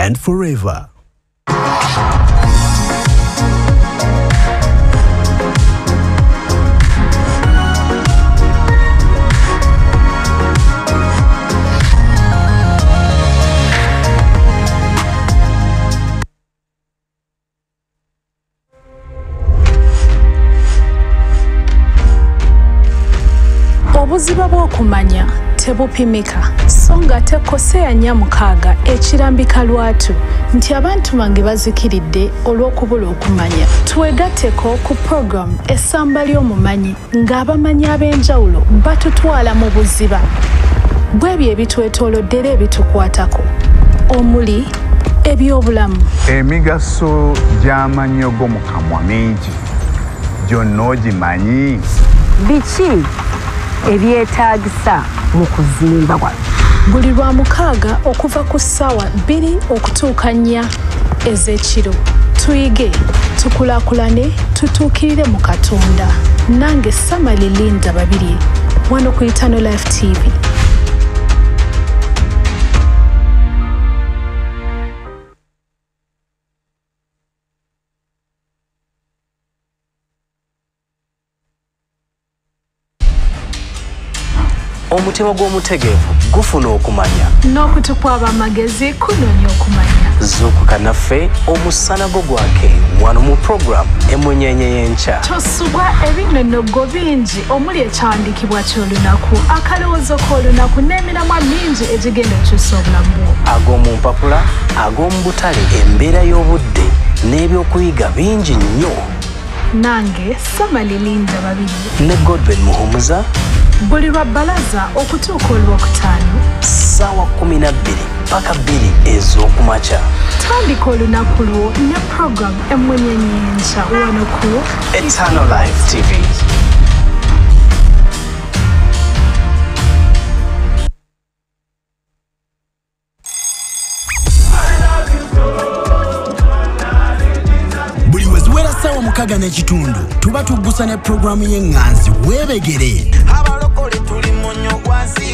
and forever. Obuziba bw'okumanya tebupimika so nga tekosea nyamukaaga ekirambika lwatu nti abantu bange bazikiridde olw'okubula okumanya. Twegatteko ku program essamba ly'omumanyi ng'abamanyi ab'enjawulo batutwala mu buziba bw'ebyo ebitwetooloddera ebitukwatako omuli ebyobulamu. Emigaso gy'amannyo g'omu kamwa mingi gyonna ogimanyi? Biki ebyetaagisa mu kuzimba kwa buli lwa mukaaga okuva ku ssaawa 2 okutuuka 4 ez'ekiro tuyige tukulaakulane tutuukirire mu Katonda. Nange Samali Linda Babirye wano ku Eternal Life TV. Omutima gw'omutegeevu gufuna okumanya n'okutukwaba amagezi kunoonya okumanya. Zuukuka naffe omusana gwo gwake wano mu program Emunyenye y'enkya. Tosubwa ebinnonogo bingi omuli ekyawandiikibwa ky'olunaku akalowoozo k'olunaku n'emiramwa mingi egigenda okukyusa obulamu bwo. Ag'omu mpapula ag'omu butale embeera y'obudde n'ebyokuyiga bingi nnyo. Nange Samali Linda Babirye ne Godwin Muhumuza buli lwa bbalaza okutuuka olwokutaano ssaawa 12 paka 2 ez'okumakya. Tandika olunaku lwo ne program Emunyenye y'enkya wano ku Eternal Life TV. Buli weziwera ssaawa 6 n'ekitundu tuba tuggusa ne programu y'enganzi weebegere. Abalokole tuli mu nnyo gwansi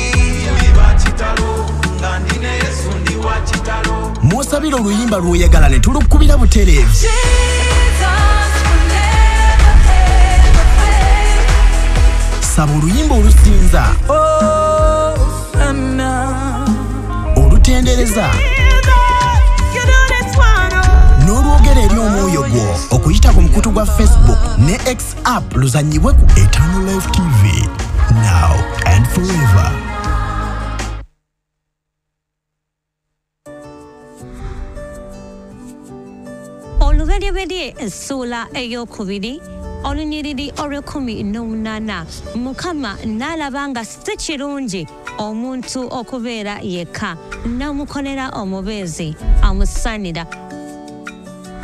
liba kitalo nga ndine Yesu ndi wa kitalo. Mwosabira oluyimba lw'oyagala ne tulukkubira butereevu. Saba oluyimba olusinza olutendereza n'olwogera eri omwoyo gwo okuyita ku mukutu gwa Facebook ne X app luzanyibwe ku Eternal Life TV now and forever. Olubereberye essuula ey'okubiri olunyiriri olw'18 Mukama n'alaba nga si kirungi omuntu okubeera yekka n'amukolera omubeezi amusaanira.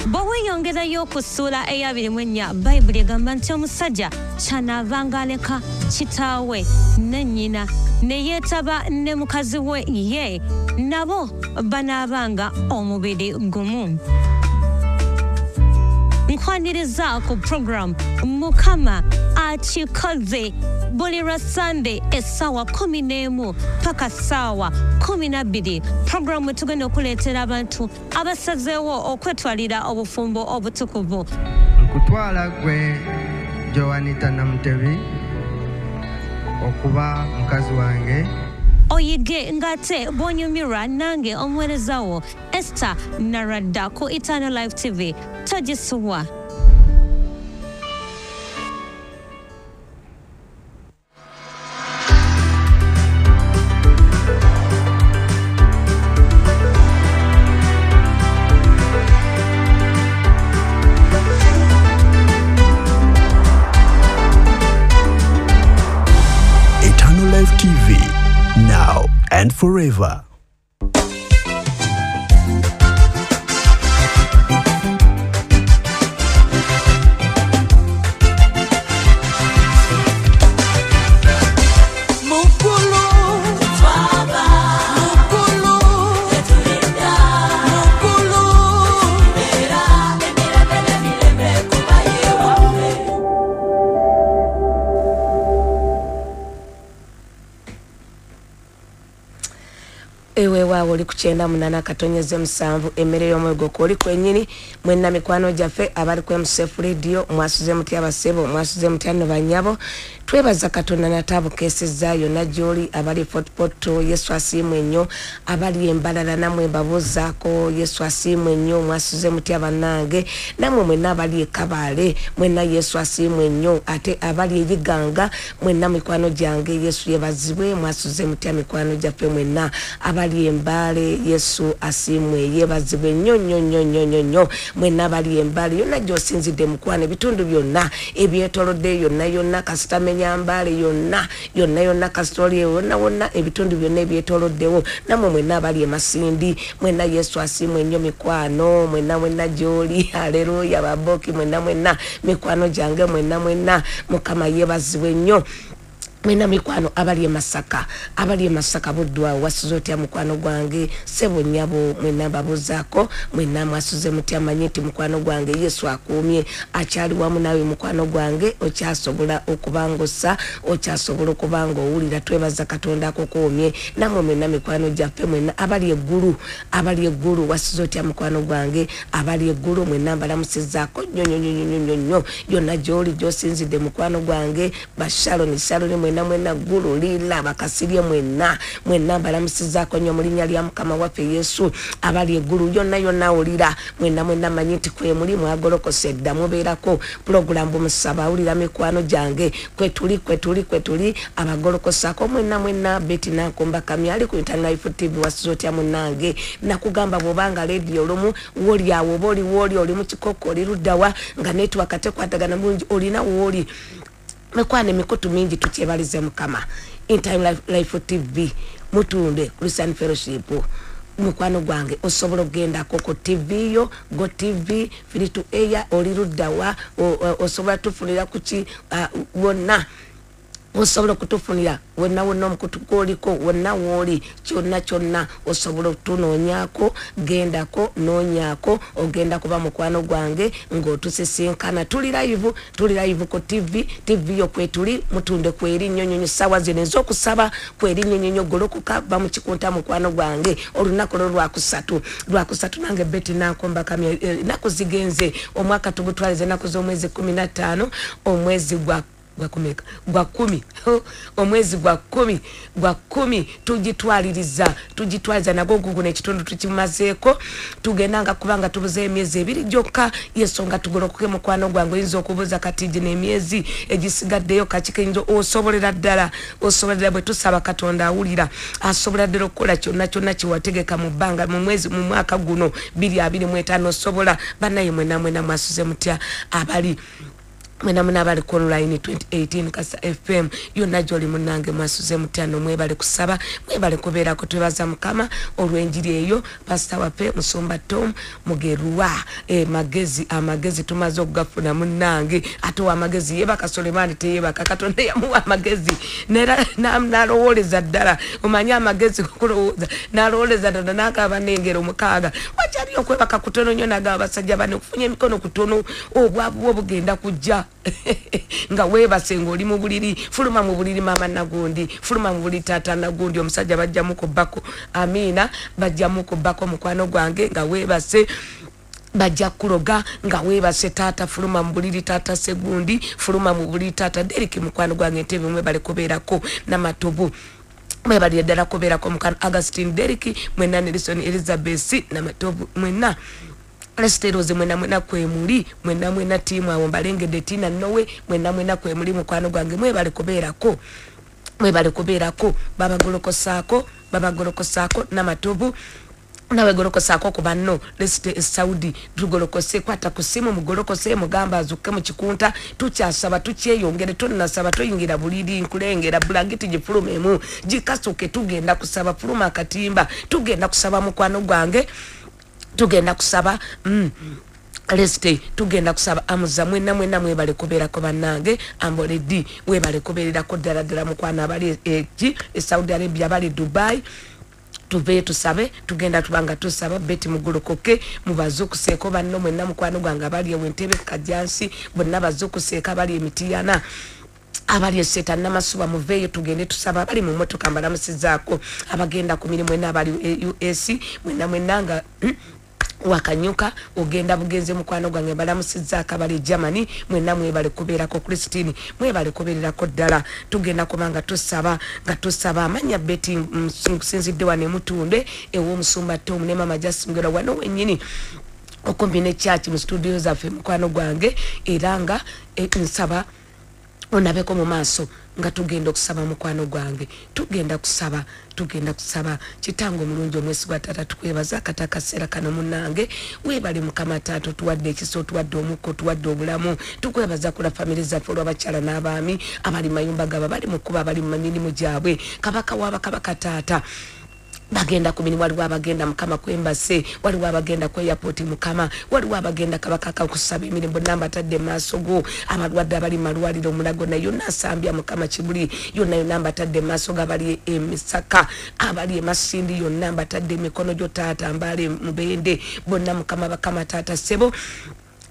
Bwe weeyongerayo ku ssuula eya 24 Bayibuli egamba nti omusajja ky'anaavanga aleka kitaawe ne nnyina ne yeetaba ne mukazi we ye nabo banaabanga omubiri gumu. Nkwaniriza ku program Mukama akikoze buli lwa Sunday essaawa 11 paka ssaawa 12. Programu tugenda okuleetera abantu abasazeewo okwetwalira obufumbo obutukuvu. Nkutwala gwe Joanita Namutebi okuba mukazi wange. Oyige ngate bw'onyumirwa nange omuweerezawo Esther Naradda ku Eternal Life TV. Togisubwa. Eternal Life TV now and forever. oli ku 98 katonyeze 7 emmere y'omwego ko oli kwenyini mwenna mikwano gyaffe abali ku MCF Radio mwasuze mutya basebo mwasuze mutya no banyabo twebaza Katonda natabukesezaayo na gyoli abali Poto Yesu asimwe nnyo abali embalala namwe babuzaako Yesu asimwe nnyo mwasuze mutya bannange namwe mwenna abali ekabale mwenna Yesu asimwe nnyo ate abali ebiganga mwenna mikwano gyange Yesu yebazibwe mwasuze mutya mikwano gyaffe mwenna abali embale Yesu asimwe yebazibwe nnyo mwenna abali embale yonna gy'osinzidde mukwana ebitundu byonna ebyetolodde yonna kasitame mbale yonna kasitoli wonna ebitundu byonna ebyetoloddewo namwe mwenna abali emasindi mwenna Yesu asimwe nnyo mikwano mwenna gyoli haleluya baboki mwenna mikwano gyange mwenna Mukama yebazibwe nnyo mwena mikwano abali Masaka buddwa wasuze otya mukwano gwange sebo nyabo mwena babuzaako mwena mwasuze mutya manyiti mukwano gwange Yesu akuumye akyali wamu nawe mukwano gwange okyasobola okubangosa okyasobola okubanga owulira twebaza Katonda akukuumye namwe mwena mikwano gyaffe mwena abali eggulu wasuze otya mukwano gwange abali eggulu mwena mbalamusizaako nnyo yonna gyoli gy'osinzidde mukwano gwange Shaloni mwena gulu lila bakasirye mwenna balamusizaako nnyo mu linnya lya Mukama waffe Yesu abali eggulu yonna olira mwenna manyiti kwe muli mwagolokose dda mubeerako pulogulamu musaba awulira mikwano gyange kwetuli abagolokosaako mwenna Beti Nankomba Kamya ali ku Internal Life TV wasuze otya munnange nakugamba bw'obanga radio olumu woli awo woli oli mu kikoko oli luddawa nga network tekwatagana bulungi olina woli mekwane mikutu mingi tukyebalize Mukama Internal Life TV mutunde Christian Fellowship mukwano gwange osobola okugenda koko TV yo Go TV free to air oli luddawa osobola tufunira kuki wonna osobola kutufunira wonna omukutu gwoliko wonna wooli kyonna osobola okutunoonyaako gendako noonyaako ogenda kuba mukwano gwange ng'otusisinkana tuli live ku TV yo kwetuli mutunde kweri nnyonyonyo ssaawa zino ez'okusaba kweri nnyonyonyo golokoka ba mu kikunta mukwano gwange olunaku lwakusatu nange Beti Nankomba Kamya ennaku zigenze omwaka tugutwalize ennaku z'omwezi 15 omwezi gwa kumi omwezi gwa kumi tugitwaliza nagwo gugu n'ekitundu tukimazeeko tugendanga kubanga tubuze emyezi 2 gyokka yesonga tugolokoke mukwano gwange oyinza okubuuza katiji n'emyezi egisigaddeyo kakikeyinza osobolera ddala bwe tusaba Katonda awulira asobola ddala okukola kyonna kiwategeka mu bbanga mu mwaka guno 2025 osobola bannaye mwena mwasuze mutya abali mwena abali ku online 2018 Kasa FM yonna gyoli munnange mwasuze mutya mwebale kusaba mwebale kubeerako twebaza Mukama olw'enjiri eyo pastor waffe Musumba Tom Mugerwa amagezi tumaze okugafuna munnange ate amagezi yebaka Sulemani teyebaka Katonda yamuwa amagezi nalowoleza ddala omanye amagezi kukulowooza nalowoleza ddala n'agaba n'engero 6 wakyali okwebaka kutono nnyo n'agaba basajja bane okufunya emikono kutono obwavu bwo bugenda kujja nga webase ng'oli mu buliri fuluma mu buliri mama Nagundi fuluma mu buliri tata Nagundi omusajja bajjamu kubbako Amina bajjamu kubbako mukwano gwange nga webase bajja kuloga nga webase tata fuluma mu buliri tata Segundi fuluma mu buliri tata Derek mukwano gwange ntebe mwebale kubeerako n'amatobu mwebali ddala kubeerako mukwano Augustine Derek mwena Nelson Elizabeth n'amatobu mwena Lesteroze mwena kwemuli mwena timu awo mbalengedde Tina Nowe mwena kwemuli mukwano gwange mwebale kubeerako babagolokosaako n'amatobu nawe golokosaako ku banno Lesite Saudi tugolokose kwata ku simu mugolokose mugamba azukke mu kikunta tukyasaba tukyeyongere tonnasaba toyingira buliri nkulengera bulangiti gifulumemu gikasuke tugenda kusaba fuluma akatimba tugenda kusaba mukwano gwange tugenda kusaba Lesite tugenda kusaba amuza mwena mwebale kubeerako bannange amboledi webale kubeererako ddala mukwano abali Saudi Arabia abali Dubai tuve tusabe tugenda tubanga tusaba Beti mugolokoke mubazukuseeko banno mwenna mukwano gwange abali ewentebe Kajansi bonna bazukuseeka bali emitiyana abali eseta namasuba muveeyo tugende tusaba abali mu motoka mbalamusizaako abagenda ku mirimu ena abali US mwenanga wakanyuka ogenda bugenze mukwano gwange balamusizaako abali Germany mwenna mwebale kubeerako Christine mwebale kubeererako ddala tugenda kubanga tusaba amanya betting sinzidde wane mutunde ew'omusumba Tom ne mama Jasingera wano wenyini okumbi ne church mu studio zaffe mukwano gwange era nga nsaba onabeko mu maaso nga tugenda okusaba mukwano gwange tugenda kusaba kitango mulungi omwesigwa tata tukwebaza akatakaseera kano munange webali mukama taata tuwadde ekiso tuwadde omukko tuwadde obulamu tukwebaza kula family zaffe olw'abakyala n'abaami abali mayumba gaba bali mukuba abali mu mirimu gyabwe kabaka w'abakabaka taata bagenda ku mirimu waliwo abagenda mukama kwembase waliwo abagenda ku airport mukama waliwo abagenda kabaka kusaba emirimu namba tadde maaso go abalwadde abali malwaliro omulago nayo nasambya mukama kibuli yonna namba tadde maaso go abali emisaka abali emasindi yonna namba tadde emikono gyo taata mbale mubende bonna mukama bakama taata sebo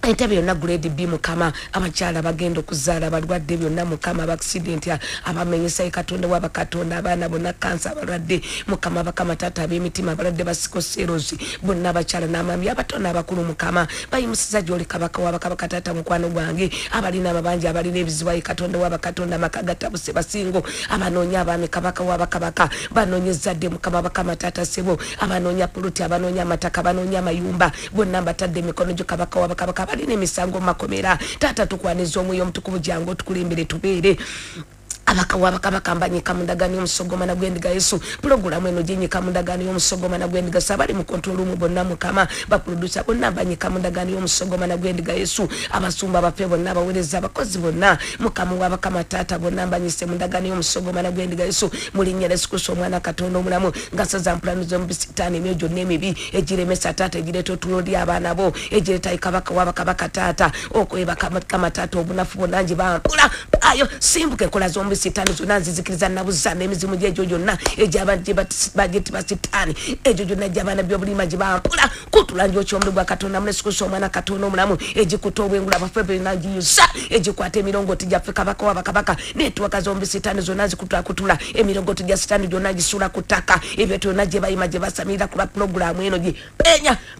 entabe yonna grade B mukama abakyala bagenda okuzaala abalwadde byonna mukama abaccident abamenyesa katonda wabakatonda abaana bonna kansa abalwadde mukama bakama taata ab'emitima abalwadde basikoserozi bonna abakyala n'amaami abatona abakulu mukama bayimusiza gy'oli kabaka wabakabaka taata mukwano gwange abalina amabanja abalina ebizibu katonda wabakatonda amaka gatabuse basingo abanoonya abaami kabaka wabakabaka banoonya ezzadde mukama bakama taata sebo abanoonya puluti abanoonya amataka abanoonya amayumba bonna mbatadde emikono gyo kabaka wabakabaka balina emisango makomera taata tukwaniza omwoyo omutukuvu jangu otukulembere tubeere abakawabakabaka mbanyika mundagani y'omusogoma na gwendiga Yesu programu eno gyenyika mundagani y'omusogoma na gwendiga sabali mu control room bonna mukama baproducer bonna mbanyika mundagani y'omusogoma na gwendiga Yesu abasumba bape bonna abawereza abakozi bonna mukama wabakama taata bonna mbanyise mundagani y'omusogoma na gwendiga Yesu mulinnya Yesu Kristo omwana katonda omulamu ngasaza mpulanizo mbisitani emyojo n'emibi egiremesa taata egireeta otulodi abaana bo egireeta ikabaka wabakabaka taata okweba kama taata obunafu bonna ngi bampula ayo simbuke kola zombi sitani zonna nzizikiriza nabuzana emizimu gyegyo gyonna egyabajje bageti basitani egyo gyonna gy'abaana by'obulima gye bampula kutulanja okyomuli gwa katonda mulesikusa omwana katonda omulamu egikuta obwengula bafe benagiyusa egikwata emirongooti gyaffe kabaka wabakabaka netuwaka zombi sitani zonna zikutula emirongooti gya sitani gyonna gisula ku ttaka ebyo byonna gye bayima gye basamirira ku lwa pulogulaamu eno gye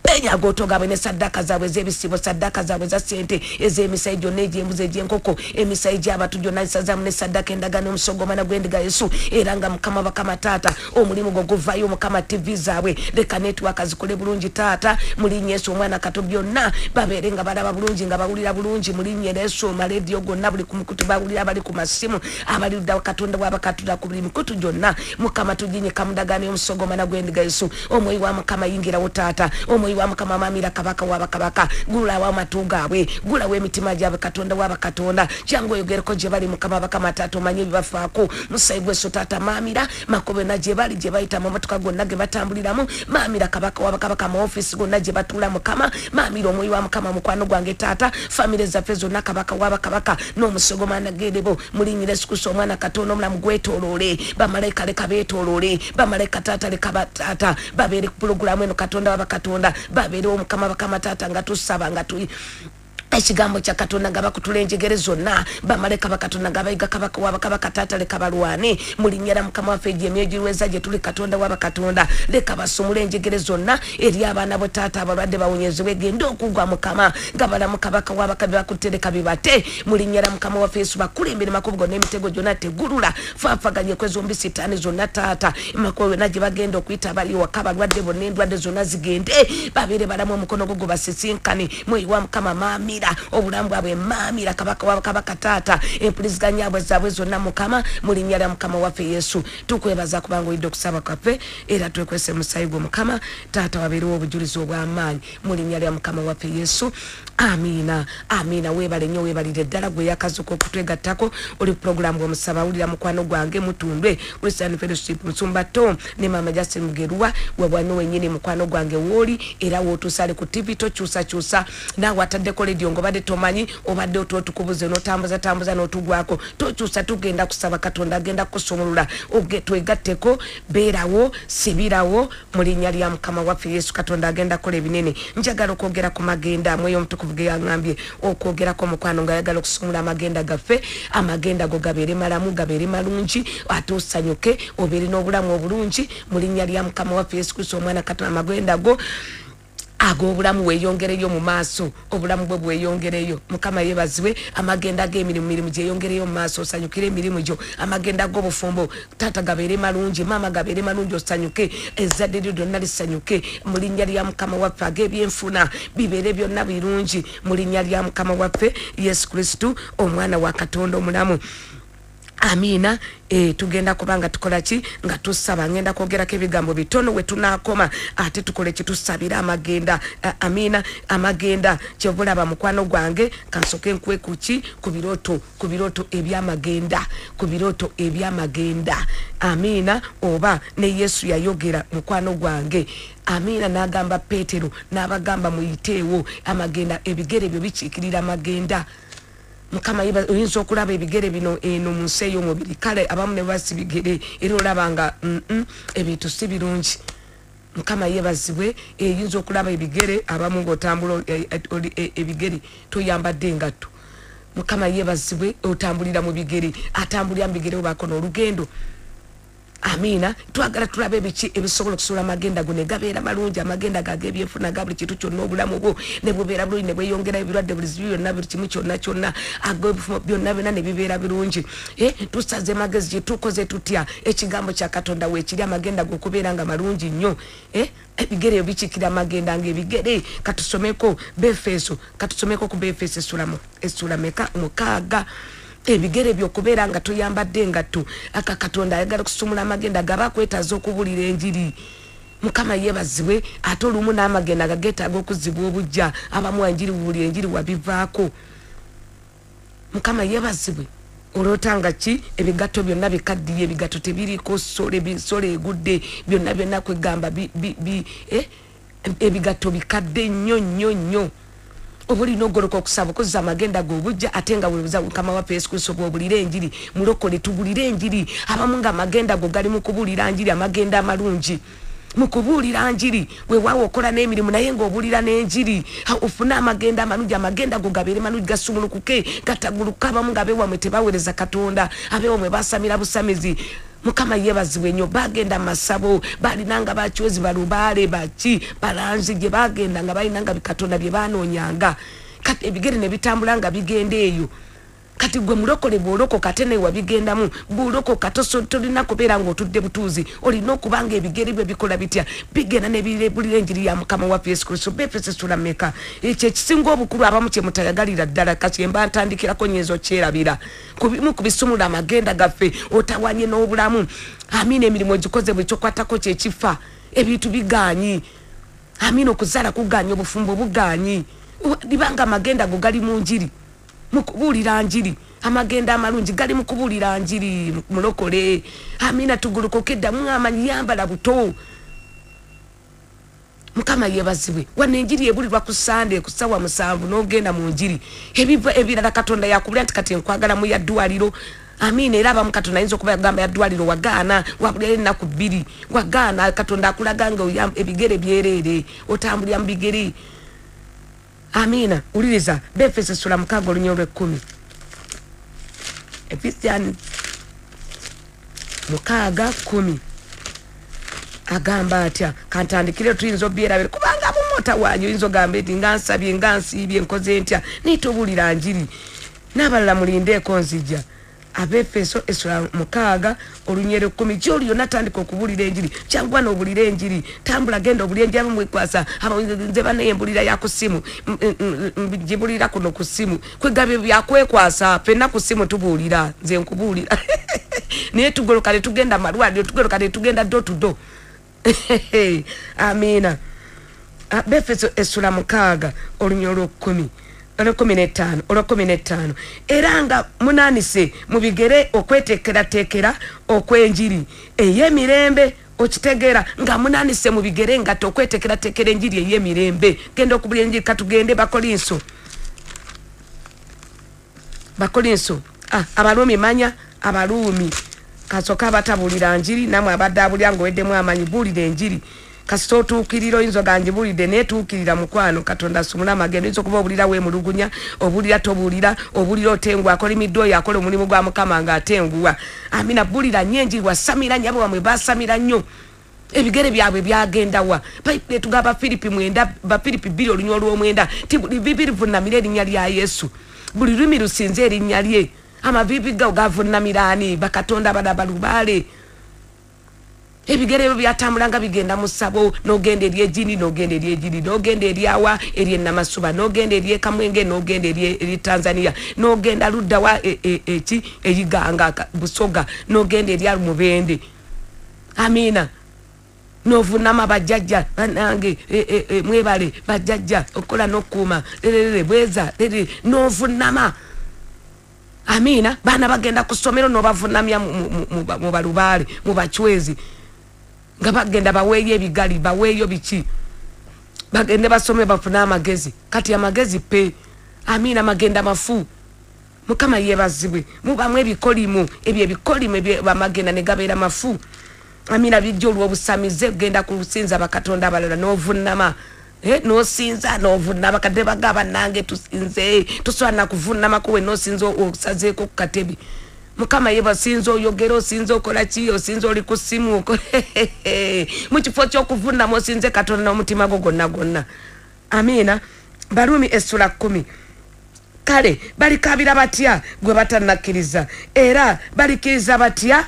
penya agooto gaabwe ne saddaka zaabwe ez'ebisibo saddaka zaabwe za ssente ez'emisayi gyonna egy'embuzi egy'enkoko emisayi gy'abatu gyonna gisazaamu ne saddaka endagano omusogoma na gwendiga Yesu era nga mukama bakama taata omulimu gwo guvayo mukama TV zaabwe leka network zikole bulungi taata mulinnya Yesu omwana kato byonna babeere nga balaba bulungi nga bawulira bulungi mulinnya Yesu amaledio gonna buli kumukutu bawulira bali ku masimu abalidda katonda wabakatula ku buli mikutu gyonna mukama tujinye kamudagano y'omusogoma na gwendiga Yesu omwoyi wa mukama yingirawo taata omwoyi wa mukama mamira kabaka wabakabaka gula wa matugaabwe gula w'emitima gyabwe katonda wabakatonda jangu oyogereko gye bali mukama bakama taata omanye bibafaako musayibwe so taata mamira makobe na gye bali gye bayita mu motoka gonna ge batambuliramu mamira kabaka wabakabaka mu office gonna gye batula mukama mamira omwoyi wa mukama mukwano gwange taata family zaffe zonna kabaka wabakabaka n'omusogoma nagerebo mulinyire Yesu omwana katonda omulamu gwetooloole bamalayika leka beetooloole bamalayika taata leka bataata babeere ku pulogulaamu eno katonda wabakatonda babeerewo mukama bakama taata nga tusaba nga ekigambo kya katonda nga bakutula enjegere zonna bamaleka bakatonda nga bayiga kabaka wabakabaka taata leka balwane mulinnyera mukama waffe egyemyegirweza gye tuli katonda wabakatonda leka basumule enjegere zonna eri abaana bo taata abalwadde bawonyezebwe genda okugwa mukama nga balamu kabaka wabakabi bakutereka bibate mulinnyera mukama waffe Yesu bakulembere makubo gonna emitego gyonna tegulula faafaganye kwezombi sitaani zonna taata makubo yonna gye bagenda okuyita bali waka balwadde bonna endwadde zonna zigende babeere balamu omukono gwo basisinkane mweyi wa mukama maami obulamu bwabwe mamira kabaka wabakabaka taata empuliziganya bwe zaabwe zonna mukama mulinnya mukama waffe Yesu tukwebaza kubanga oyidde okusaba kwaffe era twekwese musayigo mukama taata wabeerewo obujulizi obw'amaanyi mulinnya mukama waffe Yesu amina amina weebale nnyo weebalire ddala gwe yakazuka okutwegattako oli programu omusaba wulira mukwano gwange mutundwe Christian Fellowship Musumba Tom ne mama Justin Mugerwa webwano wenyini mukwano gwange wooli era wootusale ku TV tokyusa naawe ataddeko ledio eyo ngobadde tomanyi obadde otukubuze n'otambuza n'otugwako tokyusa tugenda kusaba Katonda agenda kusumulula twegatteko beerawo sibirawo mu linnya lya Mukama waffe Yesu Katonda agenda kola ebinene njagala okwogera ku magenda mweyo omutukuvu ge yaŋŋambye okwogerako mukwano nga ayagala okusumula amagenda gaffe amagenda go gabeere malamu gabeere malungi ate osanyuke obeere n'obulamu obulungi mu linnya lya Mukama waffe Yesu Kristo omwana Katonda amagenda go ag'obulamu weeyongereyo mu maaso obulamu bwe bweyongereyo Mukama yeebazibwe amagenda g'emirimu gyeyongereyo mu maaso osanyukire emirimu gyo amagenda g'obufumbo taata gabeere malungi maama gabeere malungi osanyuke ezzadde lyo lyonna lisanyuke mu linnya lya Mukama waffe ag'ebyenfuna bibeere byonna birungi mu linnya lya Mukama waffe Yesu Kristo omwana wa Katonda omulamu. Amina. Tugenda kubanga tukola ki nga tusaba ngenda kwogerako ebigambo bitono we tunakoma ate tukole kitusabira amagenda amina amagenda kyobulaba mukwano gwange kansoke nkwe kuki ku biroto ebyamagenda ku biroto ebyamagenda amina oba ne Yesu yayogera mukwano gwange amina n'agamba Petero n'abagamba muyiteewo amagenda ebigere byo bikiikirira amagenda Mukama oyinza okulaba ebigere bino eno mu nsi ey'omubiri kale abamu ne basibigere era olabanga ebintu si birungi Mukama yebazibwe eyinza okulaba ebigere abamu ng'otambula ebigere toyambadde engatto Mukama yebazibwe otambulira mu bigere atambulira mu bigere obako n'olugendo amina twagala tulabe ebiki ebisobola okusula amagenda go ne gabeera malungi amagenda gagebyefuna ga buli kintu kyonna obulamu bwo ne bubeera bulungi ne bweyongera ebirwadde buli zibi byonna buli kimu kyonna ag'obufumo byonna byonna ne bibeera birungi tusaze magezi gye tukoze tutya ekigambo kya Katonda weekiri amagenda go okubeera nga malungi nnyo ebigere bikiikira amagenda ng'ebigere katusomeko Befeso katusomeko ku Befeso essula meka 6 ebigere byokubeera nga toyambadde engatto aka Katonda ayagala kusumula amagenda gaba kwetaaza okubulira enjiri Mukama yebazibwe ate olumu n'amagenda gageetaaga okuzibwa obujja abamu enjiri bubulira enjiri wabivaako Mukama yebazibwe olotanga ki ebigatto byonna bikaddiye ebigatto tebiriiko sole egudde byonna kwegamba ebigatto bikadde nnyo obulina ogoloka okusaba okozesa amagenda g'obujja ate nga webuza Mukama waffe Yesu Kristo bw'obulira enjiri mulokole tubulire enjiri abamu nga amagenda go gali mu kubuulira njiri amagenda amalungi mu kubuulira njiri weewaawo okola n'emirimu naye ng'obulira n'enjiri ofune amagenda amalungi amagenda go gabeere malungi gasumulukuke gataguluka abamu nga abeewamwe tebaweereza Katonda abeewamwe basamira busamizi Mukama yebazibwe nnyo bagenda masabo balinanga bachozi balubaale baki balanzi gye bagenda nga balinanga bikatonda bye banoonyanga kati ebigere ne bitambulanga bigenda eyo kati gwe mulokole bwoloko katene wabigendamu buloko katoso tolina kubeera ng'otudde butuuzi olina okubanga ebigere bye bikola bitya bigenda ne birebulira enjiri ya Mukama waffe Yesu Kristo Befeso essula meka ekyo ekisinga obukulu abamu kye mutayagalira ddala kati mba ntandikirako nyezo kyerabira ku bisumula amagenda gaffe otawanye n'obulamu amina emirimu gikoze bwe kyokwatako kyekifa ebintu biganyi amina okuzaala kuganya obufumbo buganyi libanga amagenda go gali mu njiri mukubuulira njiri amagenda amalungi gali mukubuulira njiri mulokole amina tugulukoke ddamu amanyi yambala buto Mukama yebazibwe wane enjiri ebulirwa ku Sunday ku ssaawa 7 n'ogenda mu njiri ebiva ebirala Katonda yakubulira nti kati nkwagala mu yaddwaliro amina era abamu Katonda ayinza okuba yagamba yaddwaliro wagaana wabulira ennaku 2 wagaana Katonda akulaganga ebigere byereere otambulira mu bigere amina uliriza Befeso essula 6 olunya 10 Ephesians 6:10 agamba atya kantandikire tuyinza obyerabira kubanga mumota wanyu oyinza ogamba eti nga nsabye nga nsiibye nkoze ntya nitubulira njiri n'abalala mulindeeko nzija Abefeso essula 6 olunya 10 gy'oli yonna tandika okubulira enjiri kyangwa n'obulira enjiri tambula genda obulira enjiri abamwekwasa nze baneyembulira ya ku ssimu gibulira kuno ku ssimu kwegabye byakwekwasa ffenna ku ssimu tubuulira nze nkubuulira naye tugoloka ne tugenda malwaliro tugoloka ne tugenda do to do amina Befeso essula 6 olunya 10 15 era nga munanise mu bigere okweteekerateekera okwenjiri ey'emirembe okitegeera nga munanise mu bigere nga tokweteekerateekera enjiri ey'emirembe genda okubulira enjiri katugende Bakolinso Bakolinso abalumi manya abalumi kasoka batabulira njiri namwe abadabulya ngo weddemu amanyi bulira enjiri kasito tukiriro inzo ganje bulide netukirira mukwano Katonda sumula magendo izo kuba obulira we mulugunya obulira tobulira obulira otengwa akole middo yakole omulimu gwa Mukama nga atengwa amina bulira nyenji wasamira nyabo bamwe basamira nnyo ebigere byabwe byagenda wa tugaba Filipi mwenda ba Filipi 2 olunyo olw'omwenda bibiri vunamira erinnya lya Yesu buli lumi lusinze erinnya lye amabibi gavunamirani bakatonda badabalubale ebigere byatambulanga bigenda musabo nogende eri jini nogende eri jini nogende eri awa eri namasuba nogende eri Kamwenge nogende eri Tanzania nogenda luddawa eki eyiganga Busoga nogende eri Mubende amina novunama bajjajja banange mwebale bajjajja okola nokuma bweza novunama amina bana bagenda kusomero no bavunamya mu balubale mu bachwezi nga bagenda baweeye ebigali baweeyo biki bagende basome bafuna amagezi kati amagezi pe amina magenda mafu Mukama yebazibwe mubamwe ebikolimu ebyo bamagenda ne gabeera mafu amina bijjolwa obusamize genda kusinza bakatonda abalala novunama no sinza novunama kadde bagaba nange tusinze tuswana kuvunama kuwe no sinzo osazeeko ku katebi Mukama yeba sinzo oyogero sinzo okola ki osinzo oli ku simu mu kifo ky'okuvunama osinze Katonda n'omutima gwo gonna amina Barumi essula 10 kale balikabira batya gwe batanakkiriza era balikiriza batya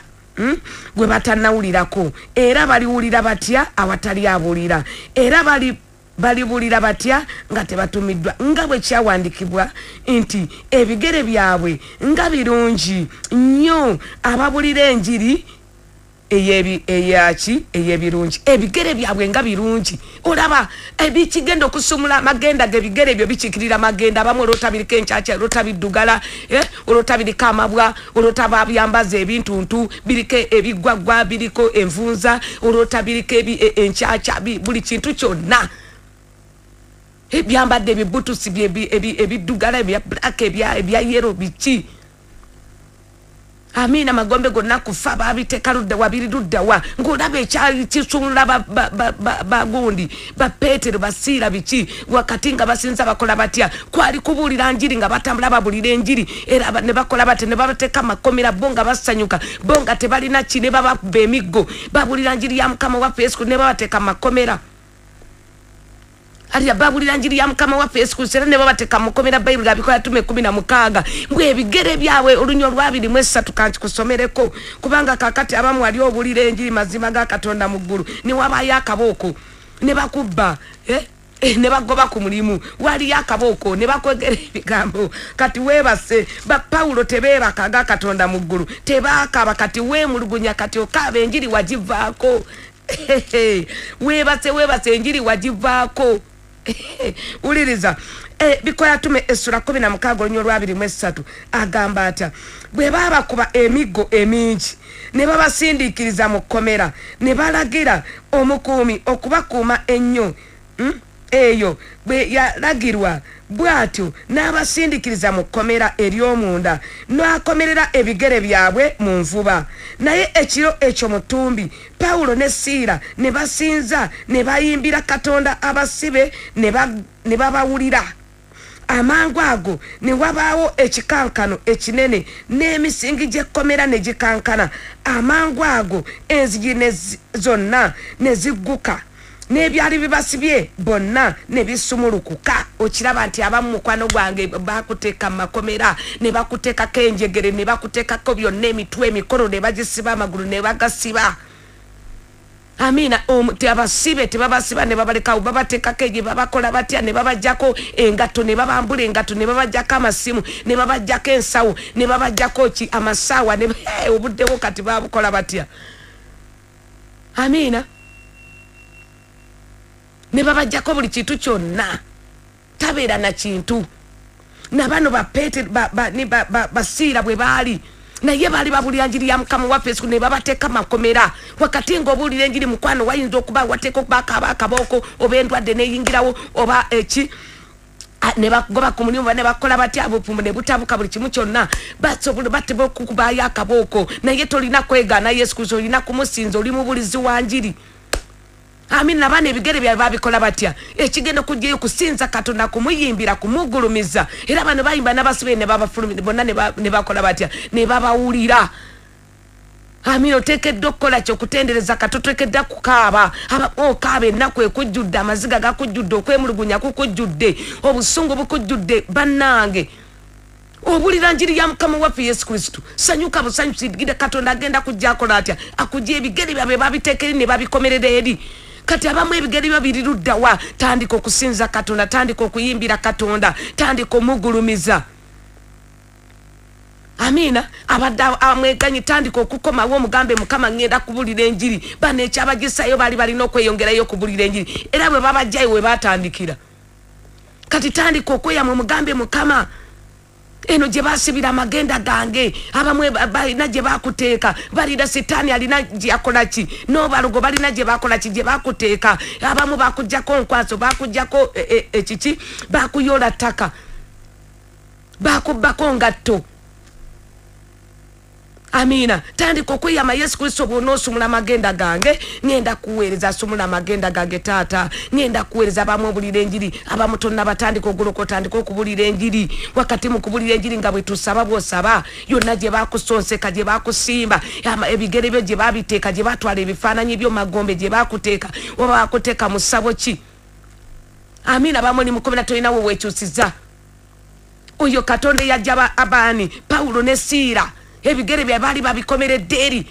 gwe batanawulirako era baliwulira batya awatali abulira era balibulira batya nga tebatumiddwa nga bwe kyawandikibwa nti ebigere byabwe nga birungi nnyo ababulira enjiri eyebirungi ebigere byabwe nga birungi olaba ebikigenda okusumula magenda gebigere byo bikikirira magenda bamwe rotabirika enchacha rotabidugala rotabirika amabwa rotababyambaza ebintuntu birike ebigwagwa biriko envunza rotabirika enchacha buli kintu kyonna ebyambadde ebibutusi ebidugala ebya black ebya yellow biki amina magombe gonna kufa babiteka ludda wabiri ludda wa ngolaba ekyali kisumula bagundi Petero Basiira biki wakati nga basinza bakola batya kwali kubulira njiri nga batambula babulira enjiri era ne bakola bate ne babateka makomera bonga basanyuka bonga tebalina kine babakuba emiggo babulira njiri ya Mukama waffe Yesu ne babateka makomera ali babulira njiri ya Mukama waffe Yesu Kristo ne babateka mukomera Bible gabikola 16 mbwe ebigere byawe olunyo lwabiri mwesatu kanti kusomereko kubanga kakati abamu ali obulira enjiri mazima ga Katonda mu ggulu ni wabayo akaboko ne bakubba ne bagoba ku mulimu wali yakaboko ne bakwegera ebigambo kati webase ba Paulo tebeebaka ga Katonda mu ggulu tebaka kati we mulugunya kati okaba enjiri wagivaako webase enjiri wagivaako uliriza bikoya tume essula 16 olunyo lwabiri mwesatu agamba atya bwe baba kuba emigo emingi ne babasindikiriza mu komera ne balagira omukuumi okubakuuma ennyo eyo bwe yalagirwa bwatyo n'abasindikiriza mu komera ery'omunda n'akomerera ebigere byabwe mu nvuba naye ekiro ekyo mutumbi Paulo ne Siira ne basinza ne bayimbira Katonda abasibe ne babawulira amangu ago ne wabaawo ekikankano ekinene n'emisingi gy'ekkomera ne gikankana amangu ago enzigi zonna ne zigguka nebyali bibasibye bonna ne bisumulukuka okiraba nti abamu mukwano gwange bakuteka makomera ne bakuteka kenjegere ne bakuteka ko byonna emitwe emikono ne bagisiba amagulu ne bagasiba amina abasibe tebabasiba ne babaleka babateka keje babakola batya ne babajjako engato ne babambula engato ne babajjako amasimu ne babajjako ensawo ne babajjako amasawa ne obuddewo kati babukola batya amina ne babajjako buli kintu kyonna tabeera na kintu nabano ba Petero Basiira bwe baali naye baali babulira njiri ya Mukama waffe Yesu ne babateka makomera wakati ngo obulira njiri mukwano wayinza okuba wateeka okubaka abakaboko oba endwadde neyingirawo oba ne bagoba ku mulimu ne bakola batya abupfumu ne butabuka buli kimu kyonna basobola batebo kukubayo akaboko naye tolina kwegana Yesu Kristo olina kumusinza oli mu bulizi wa njiri. Amina bana ebigere bya babikola batya ekigendo kujjeyo kusinza Katonda kumuyimbira kumugulumiza era bano bayimba n'abasibe ne babafulumira bonna ne bakola batya ne babawulira. Amina otekedde okukola kyo kutendereza Katonda otekedde kukaaba okaaba ennaku ekujjudde amaziga gakujjudde okwemulugunya kukujjudde obusungu bukujjudde bannange obulira njiri ya Mukama waffe Yesu Kristo sanyuka busanyusigide Katonda agenda kujja akola atya akujja ebigere byabe babitekeri ne babikomerera eri kati abamu ebigere babiri luddawa tandika okusinza Katonda tandika okuyimbira Katonda tandika omugulumiza. Amina abadda amweganyi tandika okukomawo omugambe Mukama ngenda kubulira enjiri bane ekyabagisayo bali balina okweyongerayo kubulira enjiri era bwe babajjayo we batandikira kati tandika okweyamwe omugambe Mukama eno gye basibira amagenda gange abamwe balina gye bakuteeka balina sitaani alina gye akola ki n'obalugo balina gye bakola ki gye bakuteeka abamu bakujjako nkwaso bakujjako ekiki bakuyola ttaka bakubbako ngatto. Amina tandika okweyama Yesu Kristo bw'onoosumula amagenda gange ngenda kuweereza asumula amagenda gange taata ngenda kuweereza abamu obulira enjiri abamu tonna batandika oguloko tandika okubulira enjiri wakati mu kubulira enjiri nga bwe tusaba bw'osaba yonna gye bakusonseka gye bakusimba ebigere byo gye babiteeka gye batwala ebifaananyi by'omagombe gye bakuteeka oba bakuteeka mu ssabo ki. Amina bamuli mukomera tolinawo weekyusiza oyo Katonda yajja abaani Pawulo ne Siira ebigere bya bali babikomeredde eri